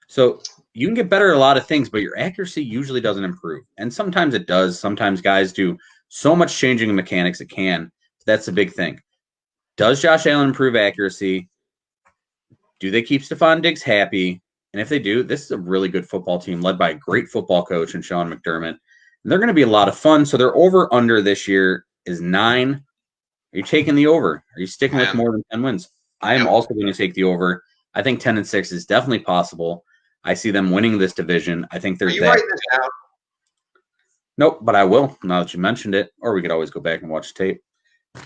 So you can get better at a lot of things, but your accuracy usually doesn't improve. And sometimes it does. Sometimes guys do so much changing in mechanics it can. That's the big thing. Does Josh Allen improve accuracy? Do they keep Stephon Diggs happy? And if they do, this is a really good football team led by a great football coach in Sean McDermott. And they're going to be a lot of fun. So their over-under this year is 9. Are you taking the over? Are you sticking with more than 10 wins? I am also going to take the over. I think 10-6 is definitely possible. I see them winning this division. I think there's that. Are you writing this down? Nope, but I will now that you mentioned it. Or we could always go back and watch tape.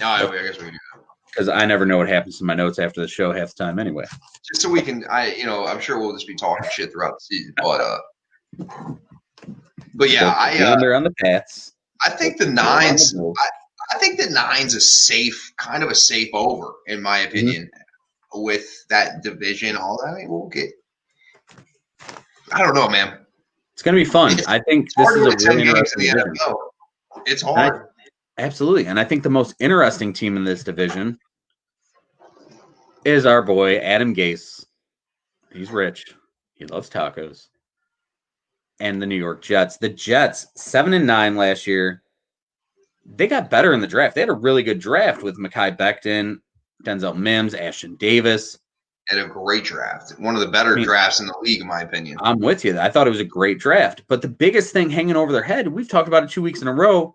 No, I guess we can do that. Because I never know what happens to my notes after the show half the time anyway. Just so we can, I'm sure we'll just be talking shit throughout the season. But yeah, under on the Pats. I think the Nines. I think the 9's a safe, kind of a safe over, in my opinion, with that division. We'll get. I don't know, man. It's going to be fun. I think this is a really interesting division. It's hard. Absolutely. And I think the most interesting team in this division is our boy, Adam Gase. He's rich. He loves tacos. And the New York Jets. The Jets, 7-9 last year. They got better in the draft. They had a really good draft with Mekhi Becton, Denzel Mims, Ashton Davis. Had a great draft. One of the better drafts in the league, in my opinion. I'm with you. I thought it was a great draft. But the biggest thing hanging over their head, we've talked about it 2 weeks in a row,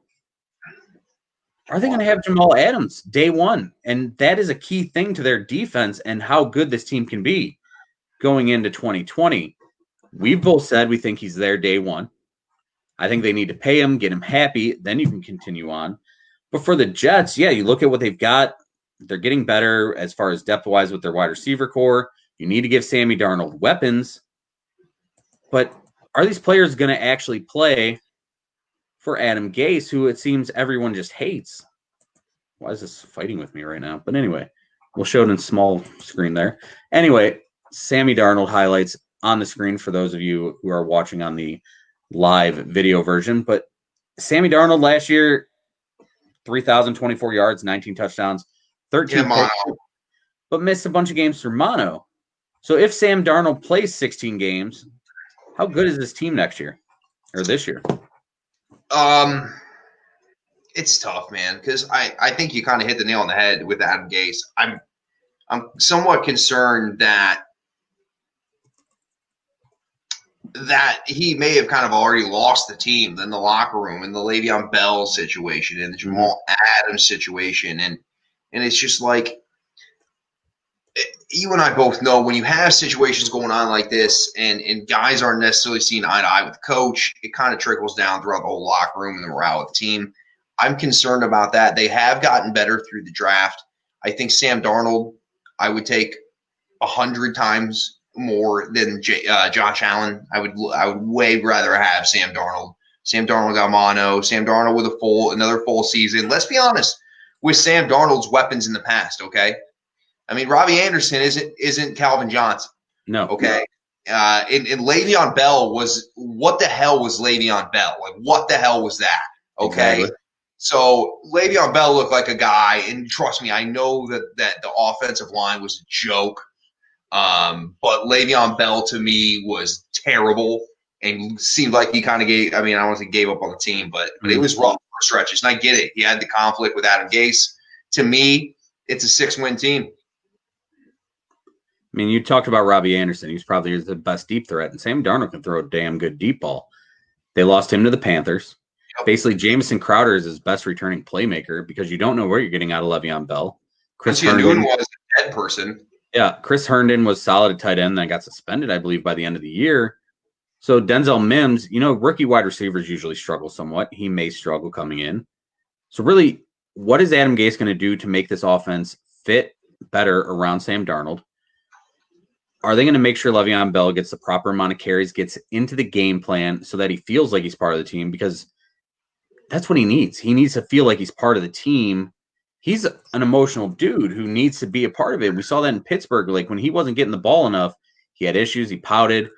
are they going to have Jamal Adams day one? And that is a key thing to their defense and how good this team can be going into 2020. We've both said we think he's there day one. I think they need to pay him, get him happy, then you can continue on. But for the Jets, you look at what they've got. They're getting better as far as depth-wise with their wide receiver core. You need to give Sammy Darnold weapons. But are these players going to actually play for Adam Gase, who it seems everyone just hates? Why is this fighting with me right now? But anyway, we'll show it in small screen there. Anyway, Sammy Darnold highlights on the screen for those of you who are watching on the live video version. But Sammy Darnold last year, 3,024 yards, 19 touchdowns, 13 picks, but missed a bunch of games through mono. So if Sam Darnold plays 16 games, how good is this team next year or this year? It's tough, man, because I think you kind of hit the nail on the head with Adam Gase. I'm somewhat concerned that he may have kind of already lost the team in the locker room in the Le'Veon Bell situation and the Jamal Adams situation. And it's just like, you and I both know when you have situations going on like this and guys aren't necessarily seeing eye to eye with the coach, it kind of trickles down throughout the whole locker room and the morale of the team. I'm concerned about that. They have gotten better through the draft. I think Sam Darnold, I would take 100 times more than Josh Allen. I would way rather have Sam Darnold. Sam Darnold got mono. Sam Darnold with another full season. Let's be honest with Sam Darnold's weapons in the past. Okay, I mean Robbie Anderson isn't Calvin Johnson. No. Okay. And Le'Veon Bell was, what the hell was Le'Veon Bell? Like, what the hell was that? Okay. Exactly. So Le'Veon Bell looked like a guy, and trust me, I know that the offensive line was a joke. But Le'Veon Bell to me was terrible and seemed like he kind of gave, I mean, I don't want to say gave up on the team, but it was rough for stretches. And I get it. He had the conflict with Adam Gase. To me, it's a 6-win team. I mean, you talked about Robbie Anderson. He's probably the best deep threat, and Sam Darnold can throw a damn good deep ball. They lost him to the Panthers. Yep. Basically, Jamison Crowder is his best returning playmaker because you don't know where you're getting out of Le'Veon Bell. Chris Herndon was a dead person. Yeah, Chris Herndon was solid at tight end, then got suspended, I believe, by the end of the year. So Denzel Mims, rookie wide receivers usually struggle somewhat. He may struggle coming in. So really, what is Adam Gase going to do to make this offense fit better around Sam Darnold? Are they going to make sure Le'Veon Bell gets the proper amount of carries, gets into the game plan so that he feels like he's part of the team? Because that's what he needs. He needs to feel like he's part of the team he's an emotional dude who needs to be a part of it. We saw that in Pittsburgh. Like when he wasn't getting the ball enough, he had issues. He pouted,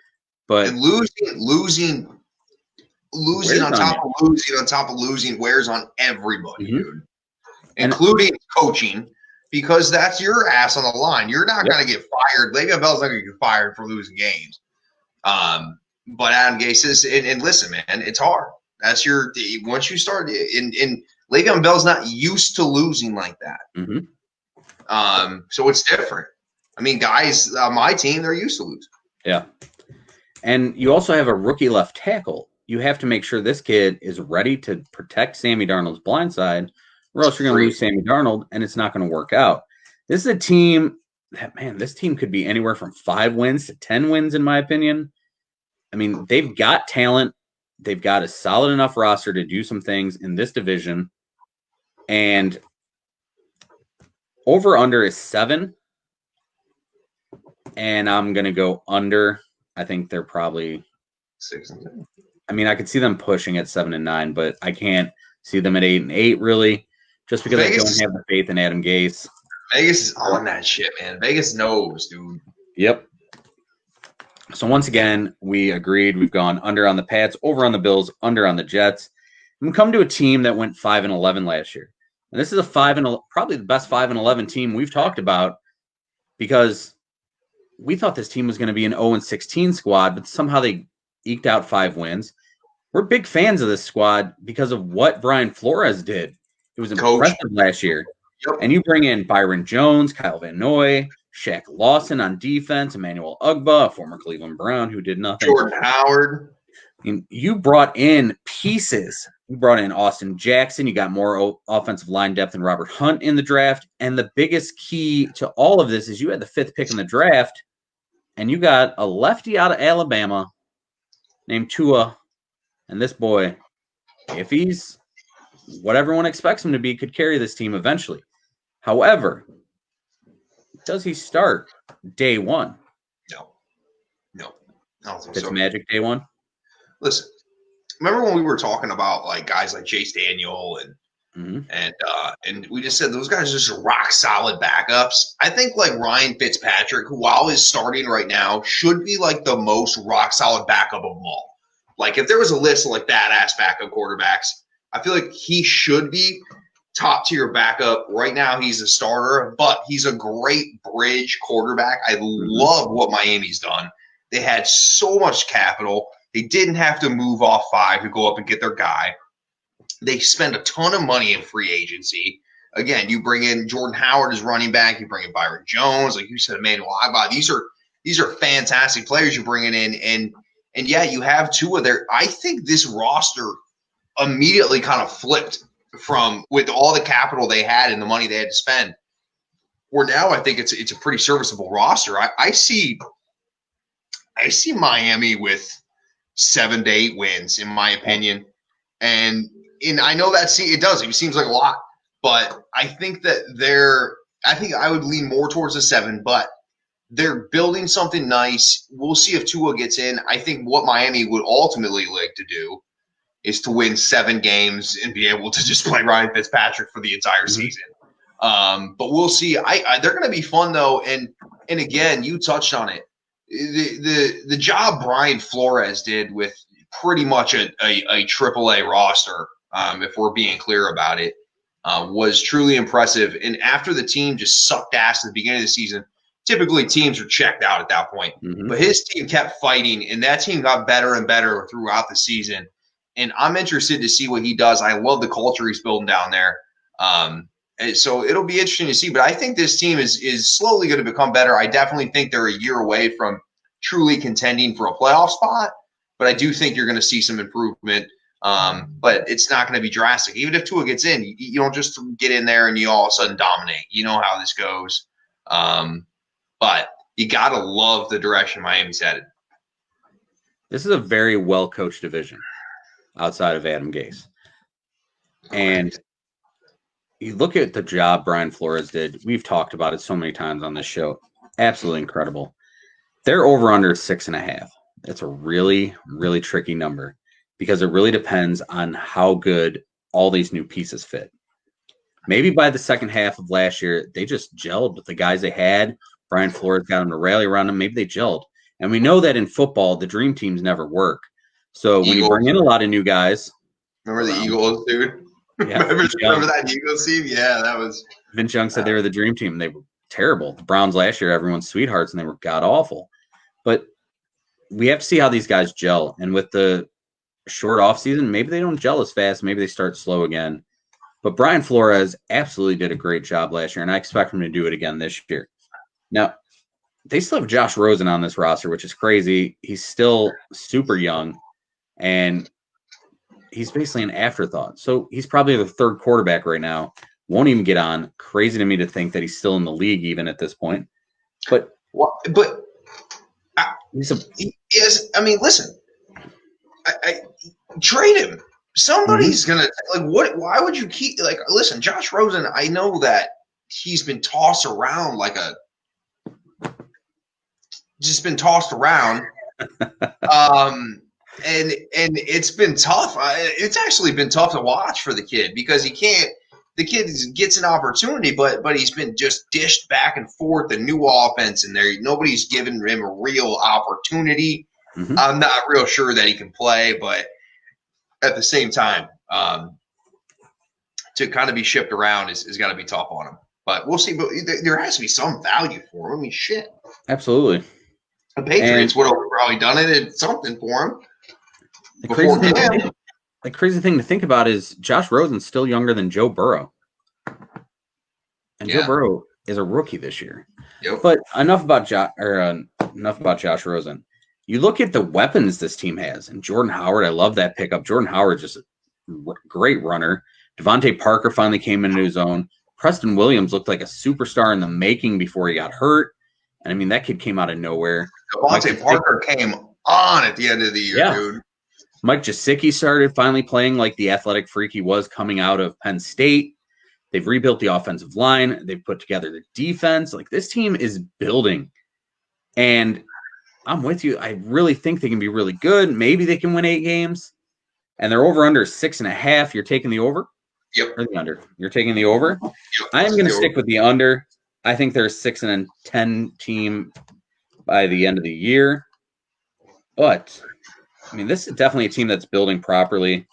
but and losing on top of losing wears on everybody, dude, including coaching, because that's your ass on the line. You're not going to get fired. Le'Veon Bell's not going to get fired for losing games. But Adam Gase is, and listen, man, it's hard. That's once you start, and Le'Veon Bell's not used to losing like that. So it's different. I mean, guys on my team, they're used to losing. Yeah. And you also have a rookie left tackle. You have to make sure this kid is ready to protect Sammy Darnold's blind side, or else you're going to lose Sammy Darnold, and it's not going to work out. This is a team that, man, this team could be anywhere from 5 wins to 10 wins, in my opinion. I mean, they've got talent. They've got a solid enough roster to do some things in this division. And over-under is 7. And I'm going to go under. I think they're probably 6 and 10. I mean, I could see them pushing at 7 and 9, but I can't see them at 8 and 8 really, just because I don't have the faith in Adam Gase. Vegas is on that shit, man. Vegas knows, dude. Yep. So once again, we agreed. We've gone under on the Pats, over on the Bills, under on the Jets. And we come to a team that went 5 and 11 last year, and this is probably the best 5 and 11 team we've talked about, because we thought this team was going to be an 0 and 16 squad, but somehow they eked out 5 wins. We're big fans of this squad because of what Brian Flores did. It was impressive last year. Yep. And you bring in Byron Jones, Kyle Van Noy, Shaq Lawson on defense, Emmanuel Ugba, a former Cleveland Brown who did nothing. Jordan Howard. And you brought in pieces. You brought in Austin Jackson. You got more offensive line depth than Robert Hunt in the draft. And the biggest key to all of this is you had the 5th pick in the draft, and you got a lefty out of Alabama named Tua. And this boy, if he's what everyone expects him to be, could carry this team eventually. However, does he start day one? No. I don't think It's so. Magic day one? Listen, remember when we were talking about like guys like Chase Daniel and we just said those guys are just rock solid backups? I think like Ryan Fitzpatrick, who while is starting right now, should be like the most rock solid backup of them all. Like, if there was a list of, like, badass backup quarterbacks, I feel like he should be top-tier backup. Right now, he's a starter, but he's a great bridge quarterback. I love what Miami's done. They had so much capital. They didn't have to move off 5 to go up and get their guy. They spend a ton of money in free agency. Again, you bring in Jordan Howard as running back. You bring in Byron Jones. Like you said, Emmanuel Ugba. These are fantastic players you're bringing in, And yeah, you have Tua there. I think this roster immediately kind of flipped from with all the capital they had and the money they had to spend. Where now I think it's a pretty serviceable roster. I see Miami with 7 to 8 wins, in my opinion. And I know it seems like a lot, but I think I would lean more towards a 7, but they're building something nice. We'll see if Tua gets in. I think what Miami would ultimately like to do is to win 7 games and be able to just play Ryan Fitzpatrick for the entire season. But we'll see. They're going to be fun, though. And again, you touched on it. The job Brian Flores did with pretty much a AAA roster, if we're being clear about it, was truly impressive. And after the team just sucked ass at the beginning of the season, typically teams are checked out at that point. But his team kept fighting, and that team got better and better throughout the season. And I'm interested to see what he does. I love the culture he's building down there. And so it'll be interesting to see. But I think this team is slowly going to become better. I definitely think they're a year away from truly contending for a playoff spot. But I do think you're going to see some improvement. But it's not going to be drastic. Even if Tua gets in, you don't just get in there and you all of a sudden dominate. You know how this goes. But you got to love the direction Miami's headed. This is a very well-coached division outside of Adam Gase. And you look at the job Brian Flores did. We've talked about it so many times on this show. Absolutely incredible. They're over under 6.5. That's a really, really tricky number because it really depends on how good all these new pieces fit. maybe by the second half of last year, they just gelled with the guys they had. Brian Flores got them to rally around them. Maybe they gelled. And we know that in football, the dream teams never work. So when you bring in a lot of new guys. Remember the Eagles, dude? Yeah, remember that Eagles team? Yeah, that was. Vince Young said they were the dream team. They were terrible. The Browns last year, everyone's sweethearts, and they were god-awful. But we have to see how these guys gel. And with the short offseason, maybe they don't gel as fast. Maybe they start slow again. But Brian Flores absolutely did a great job last year, and I expect him to do it again this year. Now, they still have Josh Rosen on this roster, which is crazy. He's still super young, and he's basically an afterthought. So he's probably the third quarterback right now. Won't even get on. Crazy to me to think that he's still in the league even at this point. But he is. I mean, listen. I trade him. Somebody's gonna what? Why would you keep listen, Josh Rosen? I know that he's been tossed around just been tossed around. And it's been tough. It's actually been tough to watch for the kid because he can't. The kid gets an opportunity, but he's been just dished back and forth. A new offense, and nobody's given him a real opportunity. Mm-hmm. I'm not real sure that he can play, but at the same time, to kind of be shipped around is got to be tough on him. But we'll see. But there has to be some value for him. I mean, shit. Absolutely. The Patriots would have probably done it and something for him. The crazy thing to think about is Josh Rosen's still younger than Joe Burrow. And Joe Burrow is a rookie this year. Yep. But enough about Josh Rosen. You look at the weapons this team has, and Jordan Howard, I love that pickup. Jordan Howard's just a great runner. Devontae Parker finally came into his own. Preston Williams looked like a superstar in the making before he got hurt. And I mean, that kid came out of nowhere. Devontae Parker came on at the end of the year, dude. Mike Gesicki started finally playing like the athletic freak he was coming out of Penn State. They've rebuilt the offensive line. They've put together the defense. Like, this team is building. And I'm with you. I really think they can be really good. Maybe they can win 8 games. And they're over under 6.5. You're taking the over? Yep. Or the under? You're taking the over? Yep. I am going to stick with the under. I think they're a 6-10 team by the end of the year. But I mean, this is definitely a team that's building properly.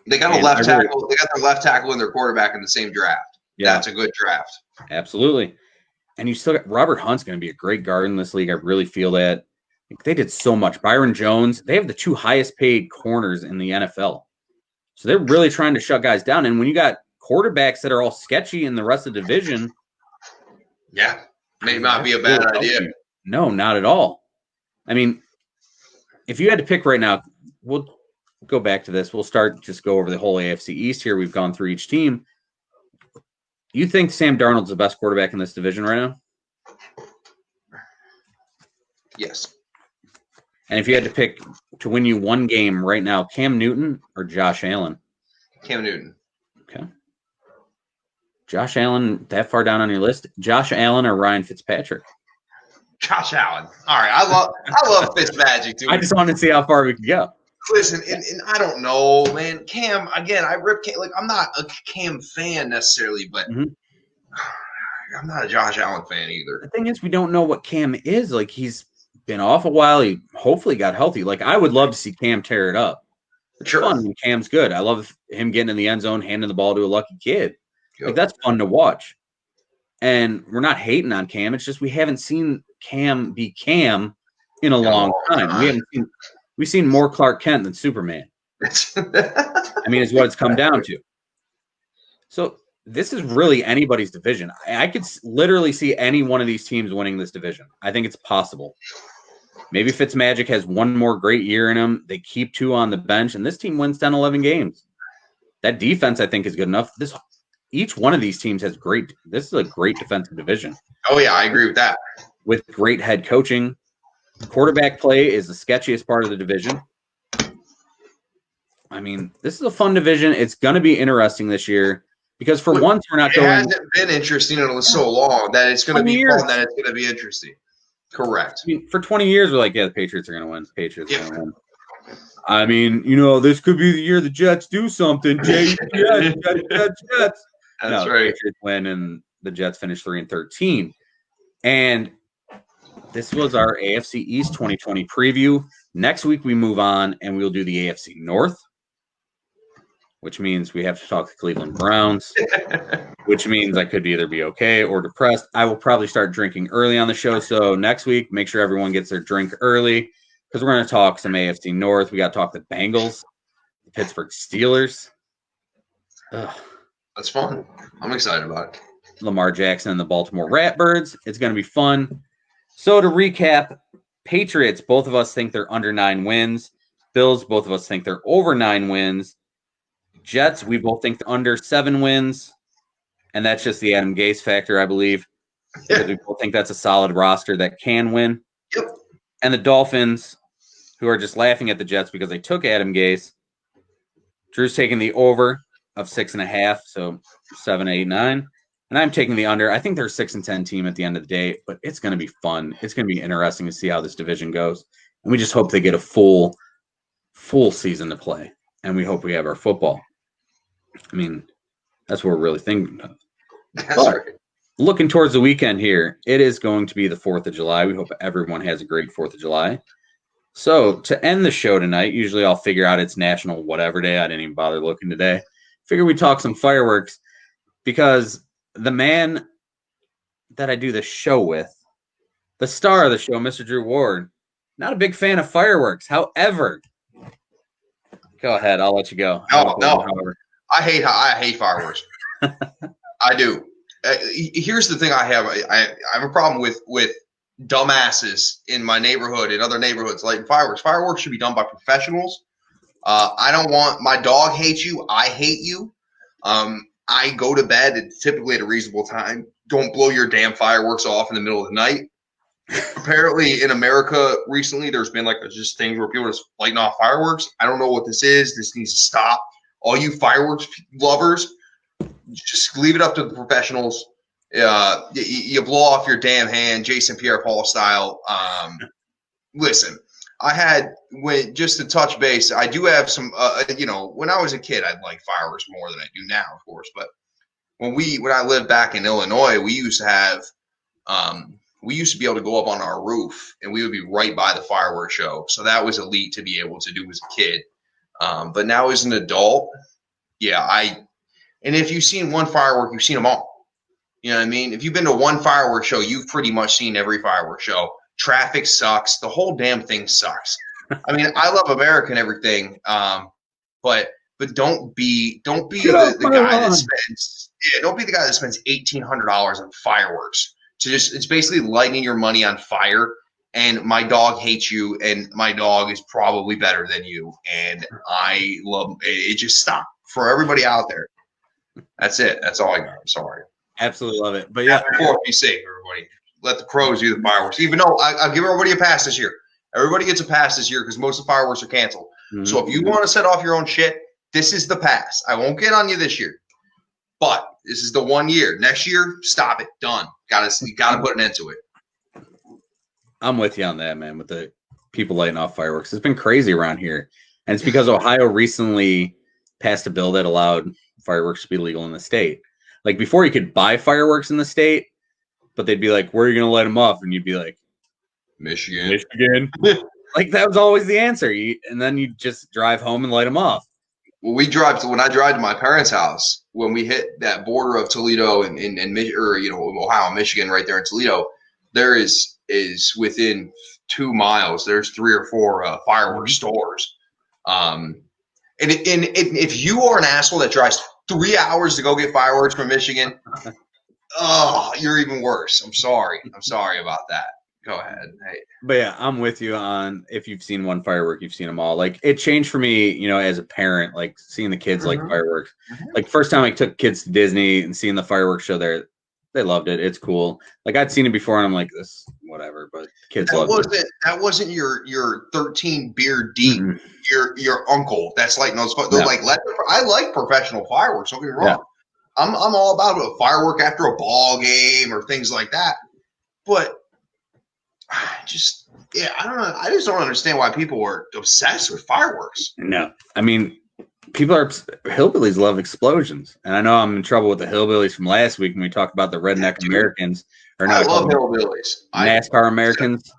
They got a left tackle. They got their left tackle and their quarterback in the same draft. Yeah, that's a good draft. Absolutely. And you still got Robert Hunt's going to be a great guard in this league. I really feel that. They did so much. Byron Jones, they have the 2 highest paid corners in the NFL. So they're really trying to shut guys down. And when you got quarterbacks that are all sketchy in the rest of the division. Yeah, may not be a bad idea. No, not at all. I mean, if you had to pick right now, we'll go back to this. We'll just go over the whole AFC East here. We've gone through each team. You think Sam Darnold's the best quarterback in this division right now? Yes. And if you had to pick to win you one game right now, Cam Newton or Josh Allen? Cam Newton. Okay. Josh Allen, that far down on your list? Josh Allen or Ryan Fitzpatrick? Josh Allen. All right. I love Fitzmagic, dude. I just wanted to see how far we could go. Listen, and I don't know, man. Cam, again, I rip Cam. Like, I'm not a Cam fan necessarily, but I'm not a Josh Allen fan either. The thing is, we don't know what Cam is. Like, he's been off a while. He hopefully got healthy. Like, I would love to see Cam tear it up. It's fun when Cam's good. I love him getting in the end zone, handing the ball to a lucky kid. Yep. Like, that's fun to watch. And we're not hating on Cam. It's just we haven't seen Cam be Cam in a long time. We've seen more Clark Kent than Superman. I mean, is what it's come down to. So this is really anybody's division. I could literally see any one of these teams winning this division. I think it's possible. Maybe Fitzmagic has one more great year in him. They keep 2 on the bench, and this team wins 10, 11 games. That defense, I think, is good enough. Each one of these teams has this is a great defensive division. Oh, yeah, I agree with that. With great head coaching. Quarterback play is the sketchiest part of the division. I mean, this is a fun division. It's going to be interesting this year because for once we're not going. It hasn't been interesting in so long that it's going to be fun, that it's going to be interesting. Correct. I mean, for 20 years, we're like, yeah, the Patriots are going to win. The Patriots are going to win. I mean, this could be the year the Jets do something. Jets. That's right. Patriots win, and the Jets finished 3-13. And this was our AFC East 2020 preview. Next week we move on, and we'll do the AFC North, which means we have to talk the Cleveland Browns, which means I could either be okay or depressed. I will probably start drinking early on the show. So next week, make sure everyone gets their drink early because we're going to talk some AFC North. We got to talk the Bengals, the Pittsburgh Steelers. Ugh. That's fun. I'm excited about it. Lamar Jackson and the Baltimore Ratbirds. It's going to be fun. So to recap, Patriots, both of us think they're under 9 wins. Bills, both of us think they're over 9 wins. Jets, we both think they're under 7 wins. And that's just the Adam Gase factor, I believe. Because we both think that's a solid roster that can win. Yep. And the Dolphins, who are just laughing at the Jets because they took Adam Gase. Drew's taking the over of 6.5, so 7, 8, 9. And I'm taking the under. I think they're a 6-10 team at the end of the day, but it's going to be fun. It's going to be interesting to see how this division goes. And we just hope they get a full season to play. And we hope we have our football. I mean, that's what we're really thinking of. That's right. Looking towards the weekend here, it is going to be the 4th of July. We hope everyone has a great 4th of July. So to end the show tonight, usually I'll figure out it's National Whatever Day. I didn't even bother looking today. Figure we talk some fireworks because the man that I do the show with, the star of the show, Mr. Drew Ward, not a big fan of fireworks. However, go ahead. I'll let you go. No. I hate fireworks. I do. Here's the thing I have. I have a problem with dumbasses in my neighborhood and other neighborhoods lighting fireworks. Fireworks should be done by professionals. I don't want – my dog hates you. I hate you. I go to bed typically at a reasonable time. Don't blow your damn fireworks off in the middle of the night. Apparently in America recently there's been like just things where people are just lighting off fireworks. I don't know what this is. This needs to stop. All you fireworks lovers, just leave it up to the professionals. You blow off your damn hand, Jason Pierre-Paul style. Listen, just to touch base, I do have some, when I was a kid, I'd like fireworks more than I do now, of course. But when I lived back in Illinois, we used to be able to go up on our roof and we would be right by the fireworks show. So that was elite to be able to do as a kid. But now as an adult, and if you've seen one firework, you've seen them all. You know what I mean? If you've been to one fireworks show, you've pretty much seen every fireworks show. Traffic sucks. The whole damn thing sucks. I mean, I love America and everything, but don't be the guy that spends $1,800 on fireworks. It's basically lighting your money on fire. And my dog hates you, and my dog is probably better than you. And I love it. Just stop for everybody out there. That's it. That's all I got. I'm sorry. Absolutely love it. But yeah, be safe, everybody. Let the pros do the fireworks. Even though I'll give everybody a pass this year. Everybody gets a pass this year because most of the fireworks are canceled. Mm-hmm. So if you want to set off your own shit, this is the pass. I won't get on you this year, but this is the 1 year. Next year, stop it. Done. You gotta put an end to it. I'm with you on that, man, with the people lighting off fireworks. It's been crazy around here. And it's because Ohio recently passed a bill that allowed fireworks to be legal in the state. Like before you could buy fireworks in the state, but they'd be like, where are you going to light them off? And you'd be like, Michigan. Like that was always the answer. And then you just drive home and light them off. Well, when I drive to my parents' house, when we hit that border of Toledo and Ohio and Michigan right there in Toledo, there is within 2 miles, there's 3 or 4 fireworks stores. And if you are an asshole that drives 3 hours to go get fireworks from Michigan, oh, you're even worse. I'm sorry about that. Go ahead. Hey. But yeah, I'm with you on if you've seen one firework, you've seen them all. Like it changed for me, as a parent, like seeing the kids like fireworks. Like first time I took kids to Disney and seeing the fireworks show there, they loved it. It's cool. Like I'd seen it before and I'm like, this whatever, but kids loved it. That wasn't your 13 beer deep, your uncle that's lighting those. They're like, I like professional fireworks. Don't get me wrong. Yeah. I'm all about a firework after a ball game or things like that. But I don't know. I just don't understand why people are obsessed with fireworks. No, I mean, Hillbillies love explosions, and I know I'm in trouble with the hillbillies from last week when we talked about the redneck Americans, or I not love hillbillies. NASCAR Americans.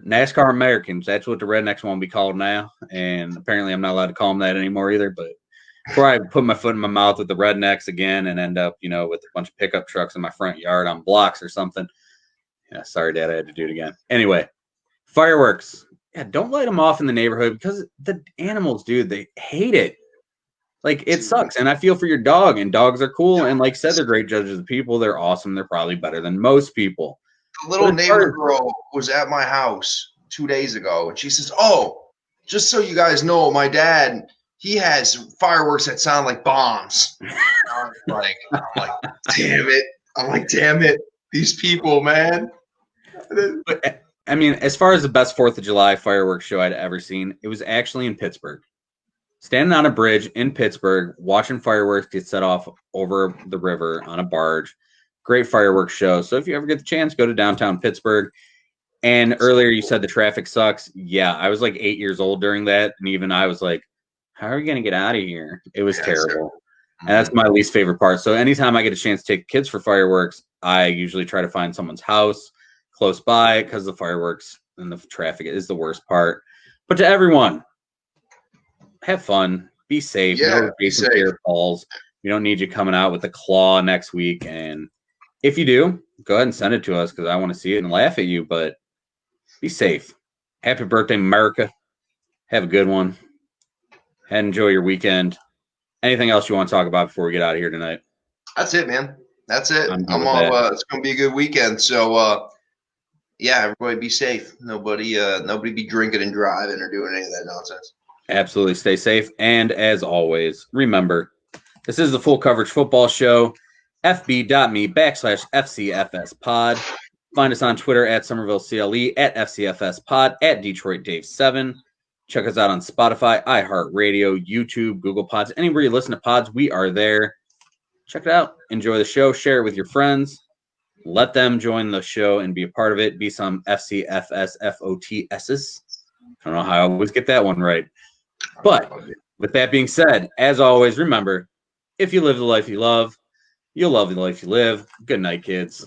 NASCAR Americans. That's what the rednecks want to be called now, and apparently I'm not allowed to call them that anymore either. But before I put my foot in my mouth with the rednecks again and end up, with a bunch of pickup trucks in my front yard on blocks or something. Yeah, sorry, Dad, I had to do it again. Anyway, fireworks. Yeah, don't light them off in the neighborhood because the animals, dude, they hate it. Like, it sucks. And I feel for your dog, and dogs are cool. And like I said, they're great judges of people. They're awesome. They're probably better than most people. The little neighbor girl was at my house 2 days ago, and she says, "Oh, just so you guys know, my dad, he has fireworks that sound like bombs." I'm like, damn it. I'm like, damn it. These people, man. But, I mean, as far as the best 4th of July fireworks show I'd ever seen, it was actually in Pittsburgh. Standing on a bridge in Pittsburgh, watching fireworks get set off over the river on a barge. Great fireworks show. So if you ever get the chance, go to downtown Pittsburgh. And earlier you said the traffic sucks. Yeah, I was like 8 years old during that. And even I was like, how are we going to get out of here? It was terrible. And that's my least favorite part. So anytime I get a chance to take kids for fireworks, I usually try to find someone's house close by because the fireworks and the traffic is the worst part. But to everyone, have fun, be safe. Yeah, be safe. Balls. We don't need you coming out with a claw next week. And if you do, go ahead and send it to us because I want to see it and laugh at you. But be safe. Happy birthday, America. Have a good one. And enjoy your weekend. Anything else you want to talk about before we get out of here tonight? That's it, man. That's it. I'm all. It's gonna be a good weekend. So, yeah, everybody be safe. Nobody be drinking and driving or doing any of that nonsense. Absolutely, stay safe. And as always, remember, this is the Full Coverage Football Show. FB.me/FCFSPod. Find us on Twitter at SomervilleCLE, at FCFSPod, at DetroitDave7. Check us out on Spotify, iHeartRadio, YouTube, Google Pods. Anywhere you listen to pods, we are there. Check it out. Enjoy the show. Share it with your friends. Let them join the show and be a part of it. Be some FCFSFOTSs. I don't know how I always get that one right. But with that being said, as always, remember, if you live the life you love, you'll love the life you live. Good night, kids.